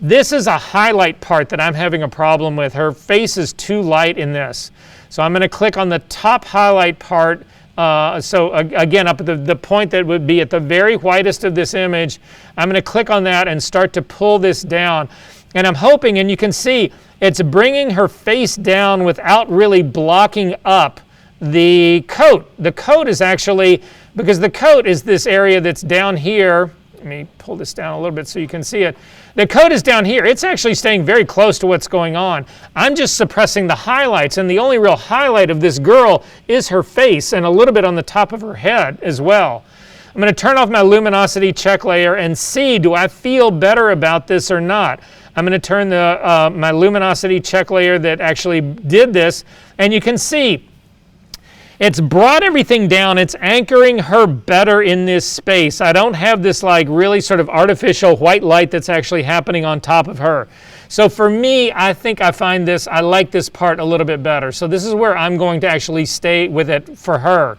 A: This is a highlight part that I'm having a problem with. Her face is too light in this. So I'm going to click on the top highlight part. Again, up at the point that would be at the very whitest of this image, I'm going to click on that and start to pull this down. And I'm hoping, and you can see, it's bringing her face down without really blocking up the coat. The coat is actually, because the coat is this area that's down here. Let me pull this down a little bit so you can see it. The coat is down here. It's actually staying very close to what's going on. I'm just suppressing the highlights, and the only real highlight of this girl is her face and a little bit on the top of her head as well. I'm going to turn off my luminosity check layer and see, do I feel better about this or not? I'm going to turn my luminosity check layer that actually did this, and you can see it's brought everything down. It's anchoring her better in this space. I don't have this like really sort of artificial white light that's actually happening on top of her. So for me, I think I like this part a little bit better. So this is where I'm going to actually stay with it for her.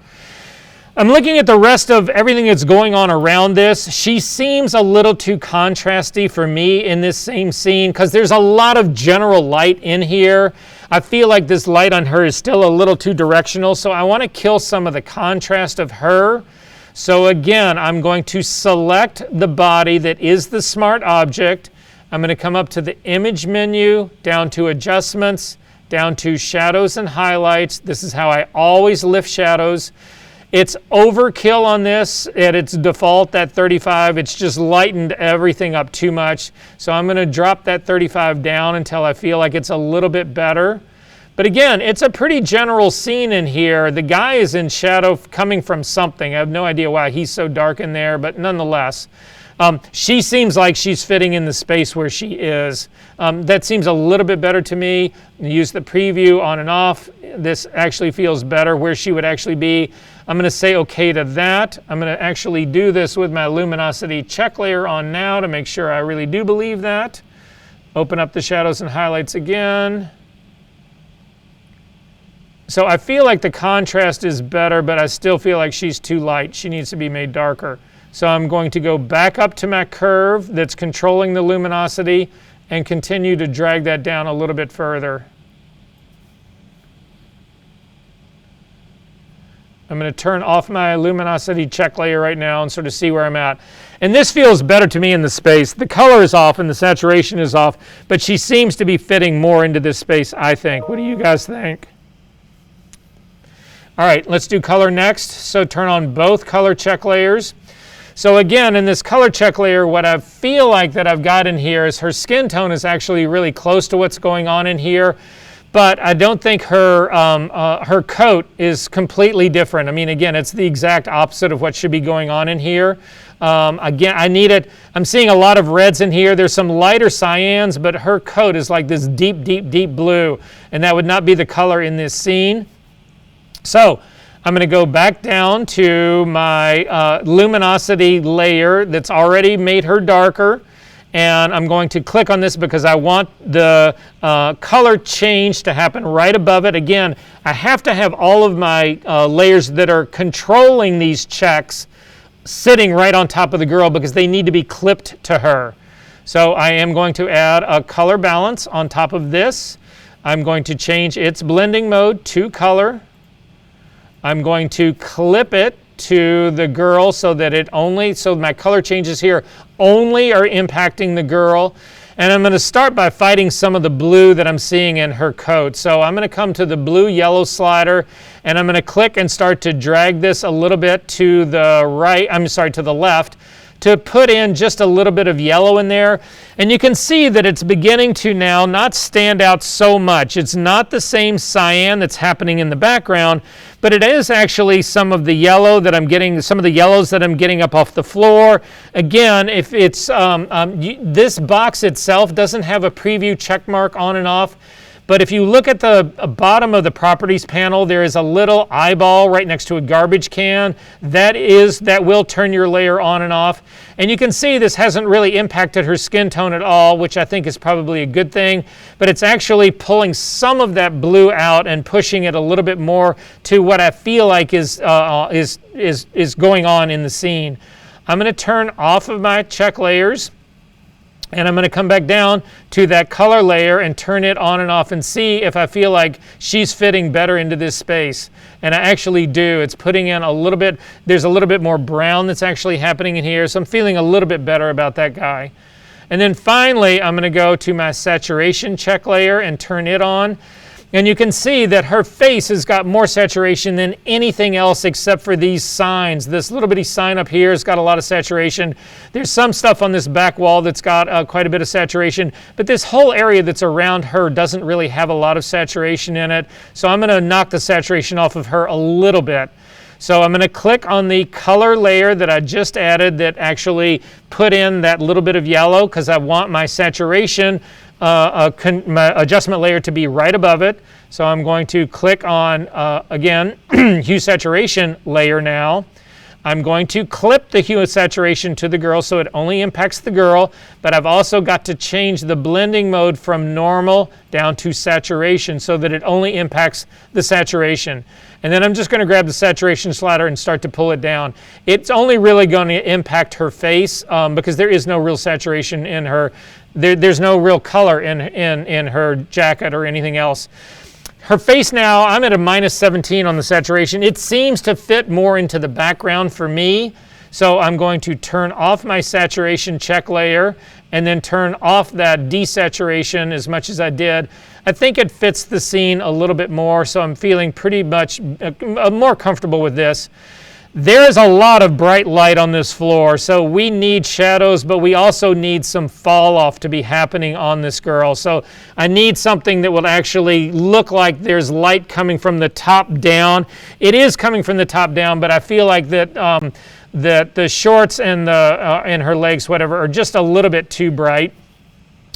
A: I'm looking at the rest of everything that's going on around this. She seems a little too contrasty for me in this same scene because there's a lot of general light in here. I feel like this light on her is still a little too directional, so I want to kill some of the contrast of her. So again, I'm going to select the body that is the smart object. I'm going to come up to the Image menu, down to Adjustments, down to Shadows and Highlights. This is how I always lift shadows. It's overkill on this at its default, that 35. It's just lightened everything up too much. So I'm going to drop that 35 down until I feel like it's a little bit better. But again, it's a pretty general scene in here. The guy is in shadow coming from something. I have no idea why he's so dark in there, but nonetheless. She seems like she's fitting in the space where she is. That seems a little bit better to me. Use the preview on and off. This actually feels better where she would actually be. I'm going to say OK to that. I'm going to actually do this with my luminosity check layer on now to make sure I really do believe that. Open up the shadows and highlights again. So I feel like the contrast is better, but I still feel like she's too light. She needs to be made darker. So I'm going to go back up to my curve that's controlling the luminosity and continue to drag that down a little bit further. I'm going to turn off my luminosity check layer right now and sort of see where I'm at. And this feels better to me in the space. The color is off and the saturation is off, but she seems to be fitting more into this space, I think. What do you guys think? All right, let's do color next. So turn on both color check layers. So again, in this color check layer, what I feel like that I've got in here is her skin tone is actually really close to what's going on in here, but I don't think her her coat is completely different. I mean, again, it's the exact opposite of what should be going on in here. Again, I need it. I'm seeing a lot of reds in here. There's some lighter cyans, but her coat is like this deep, deep, deep blue, and that would not be the color in this scene. So I'm going to go back down to my luminosity layer that's already made her darker, and I'm going to click on this because I want the color change to happen right above it. Again, I have to have all of my layers that are controlling these checks sitting right on top of the girl because they need to be clipped to her. So I am going to add a color balance on top of this. I'm going to change its blending mode to color. I'm going to clip it to the girl so that so my color changes here only are impacting the girl. And I'm going to start by fighting some of the blue that I'm seeing in her coat. So I'm going to come to the blue-yellow slider, and I'm going to click and start to drag this a little bit to the right, to the left, to put in just a little bit of yellow in there. And you can see that it's beginning to now not stand out so much. It's not the same cyan that's happening in the background, but it is actually some of the yellow that I'm getting, some of the yellows that I'm getting up off the floor. Again, if it's, this box itself doesn't have a preview check mark on and off, but if you look at the bottom of the properties panel, there is a little eyeball right next to a garbage can. That will turn your layer on and off. And you can see this hasn't really impacted her skin tone at all, which I think is probably a good thing. But it's actually pulling some of that blue out and pushing it a little bit more to what I feel like is going on in the scene. I'm going to turn off of my check layers. And I'm going to come back down to that color layer and turn it on and off and see if I feel like she's fitting better into this space. And I actually do. It's putting in a little bit, there's a little bit more brown that's actually happening in here. So I'm feeling a little bit better about that guy. And then finally, I'm going to go to my saturation check layer and turn it on. And you can see that her face has got more saturation than anything else except for these signs. This little bitty sign up here has got a lot of saturation. There's some stuff on this back wall that's got quite a bit of saturation, but this whole area that's around her doesn't really have a lot of saturation in it. So I'm going to knock the saturation off of her a little bit. So I'm going to click on the color layer that I just added that actually put in that little bit of yellow because I want my saturation my adjustment layer to be right above it. So I'm going to click on, again, hue saturation layer now. I'm going to clip the hue saturation to the girl so it only impacts the girl, but I've also got to change the blending mode from normal down to saturation so that it only impacts the saturation. And then I'm just going to grab the saturation slider and start to pull it down. It's only really going to impact her face because there is no real saturation in her. There's no real color in her jacket or anything else. Her face now, I'm at a -17 on the saturation. It seems to fit more into the background for me. So I'm going to turn off my saturation check layer and then turn off that desaturation as much as I did. I think it fits the scene a little bit more, so I'm feeling pretty much more comfortable with this. There is a lot of bright light on this floor, so we need shadows, but we also need some fall off to be happening on this girl. So I need something that will actually look like there's light coming from the top down. It is coming from the top down, but I feel like that that the shorts and her legs, whatever, are just a little bit too bright.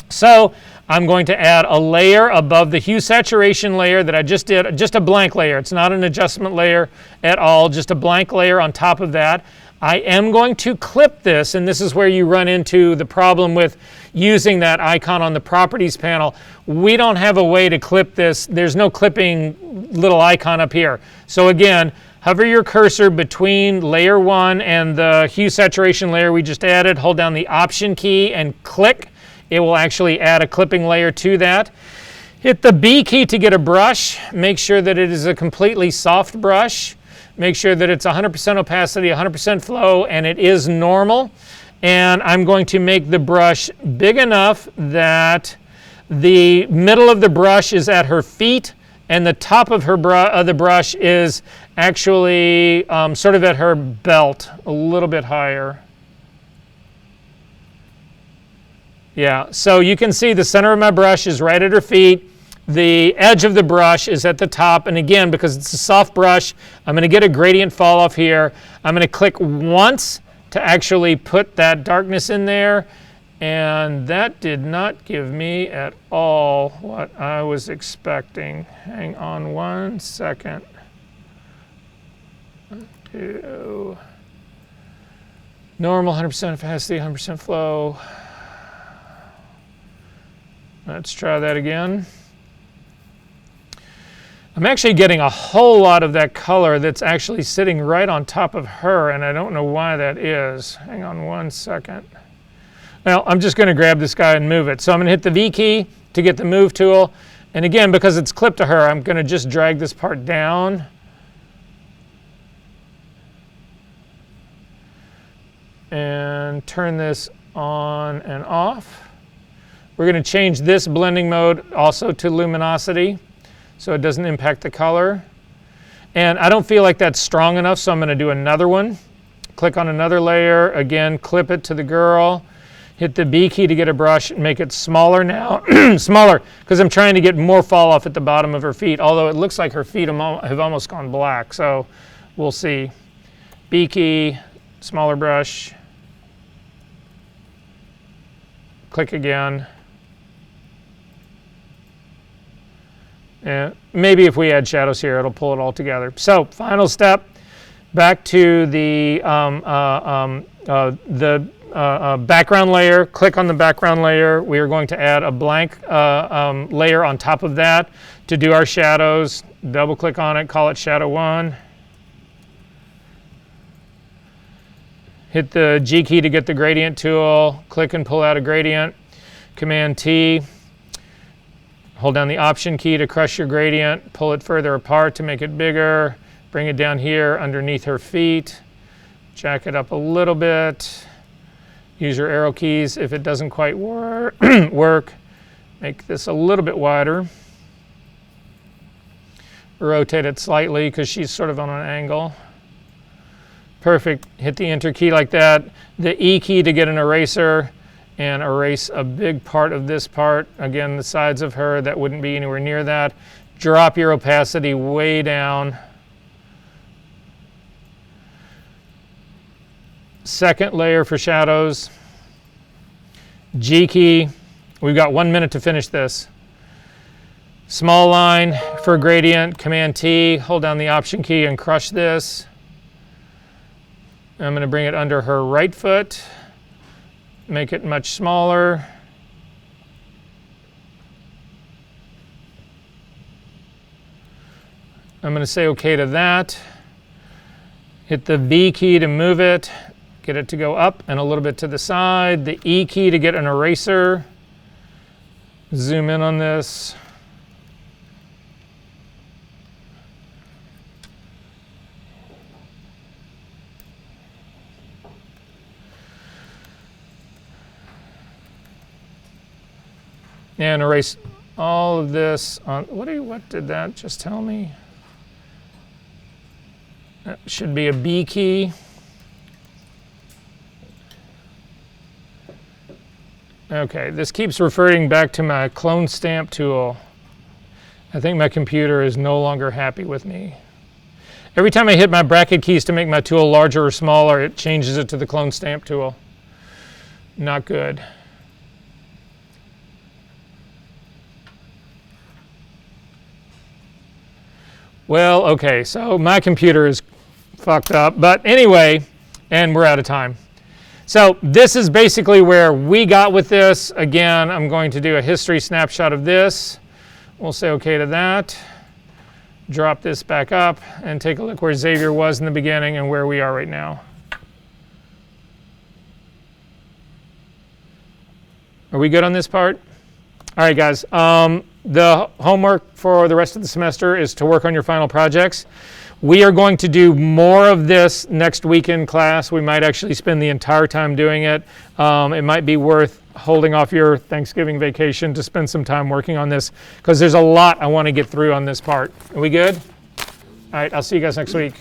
A: So I'm going to add a layer above the hue saturation layer that I just did, just a blank layer. It's not an adjustment layer at all, just a blank layer on top of that. I am going to clip this, and this is where you run into the problem with using that icon on the properties panel. We don't have a way to clip this. There's no clipping little icon up here. So again, hover your cursor between layer 1 and the hue saturation layer we just added, hold down the Option key and click. It will actually add a clipping layer to that. Hit the B key to get a brush. Make sure that it is a completely soft brush. Make sure that it's 100% opacity, 100% flow, and it is normal. And I'm going to make the brush big enough that the middle of the brush is at her feet and the top of her the brush is actually sort of at her belt, a little bit higher. Yeah, so you can see the center of my brush is right at her feet. The edge of the brush is at the top, and again, because it's a soft brush, I'm going to get a gradient fall off here. I'm going to click once to actually put that darkness in there, and that did not give me at all what I was expecting. Hang on 1 second. 1, 2. Normal, 100% opacity, 100% flow. Let's try that again. I'm actually getting a whole lot of that color that's actually sitting right on top of her, and I don't know why that is. Hang on 1 second. Well, I'm just going to grab this guy and move it. So I'm going to hit the V key to get the move tool. And again, because it's clipped to her, I'm going to just drag this part down. And turn this on and off. We're going to change this blending mode also to luminosity so it doesn't impact the color. And I don't feel like that's strong enough, so I'm going to do another one. Click on another layer, again, clip it to the girl. Hit the B key to get a brush and make it smaller now. Smaller, because I'm trying to get more fall off at the bottom of her feet, although it looks like her feet have almost gone black, so we'll see. B key, smaller brush. Click again. And maybe if we add shadows here, it'll pull it all together. So, final step, back to the background layer. Click on the background layer. We are going to add a blank layer on top of that to do our shadows. Double click on it, call it Shadow 1. Hit the G key to get the gradient tool. Click and pull out a gradient. Command T. Hold down the Option key to crush your gradient. Pull it further apart to make it bigger. Bring it down here underneath her feet. Jack it up a little bit. Use your arrow keys if it doesn't quite work. Make this a little bit wider. Rotate it slightly because she's sort of on an angle. Perfect. Hit the Enter key like that. The E key to get an eraser and erase a big part of this part. Again, the sides of her, that wouldn't be anywhere near that. Drop your opacity way down. Second layer for shadows. G key. We've got 1 minute to finish this. Small line for gradient. Command T. Hold down the Option key and crush this. I'm going to bring it under her right foot. Make it much smaller. I'm going to say OK to that. Hit the V key to move it. Get it to go up and a little bit to the side. The E key to get an eraser. Zoom in on this. And erase all of this on, what did that just tell me? That should be a B key. Okay, this keeps referring back to my clone stamp tool. I think my computer is no longer happy with me. Every time I hit my bracket keys to make my tool larger or smaller, it changes it to the clone stamp tool. Not good. Well, okay, so my computer is fucked up, but anyway, and we're out of time. So this is basically where we got with this. Again, I'm going to do a history snapshot of this. We'll say okay to that. Drop this back up and take a look where Xavier was in the beginning and where we are right now. Are we good on this part? All right, guys. The homework for the rest of the semester is to work on your final projects. We are going to do more of this next week in class. We might actually spend the entire time doing it. It might be worth holding off your Thanksgiving vacation to spend some time working on this, because there's a lot I want to get through on this part. Are we good? All right, I'll see you guys next week.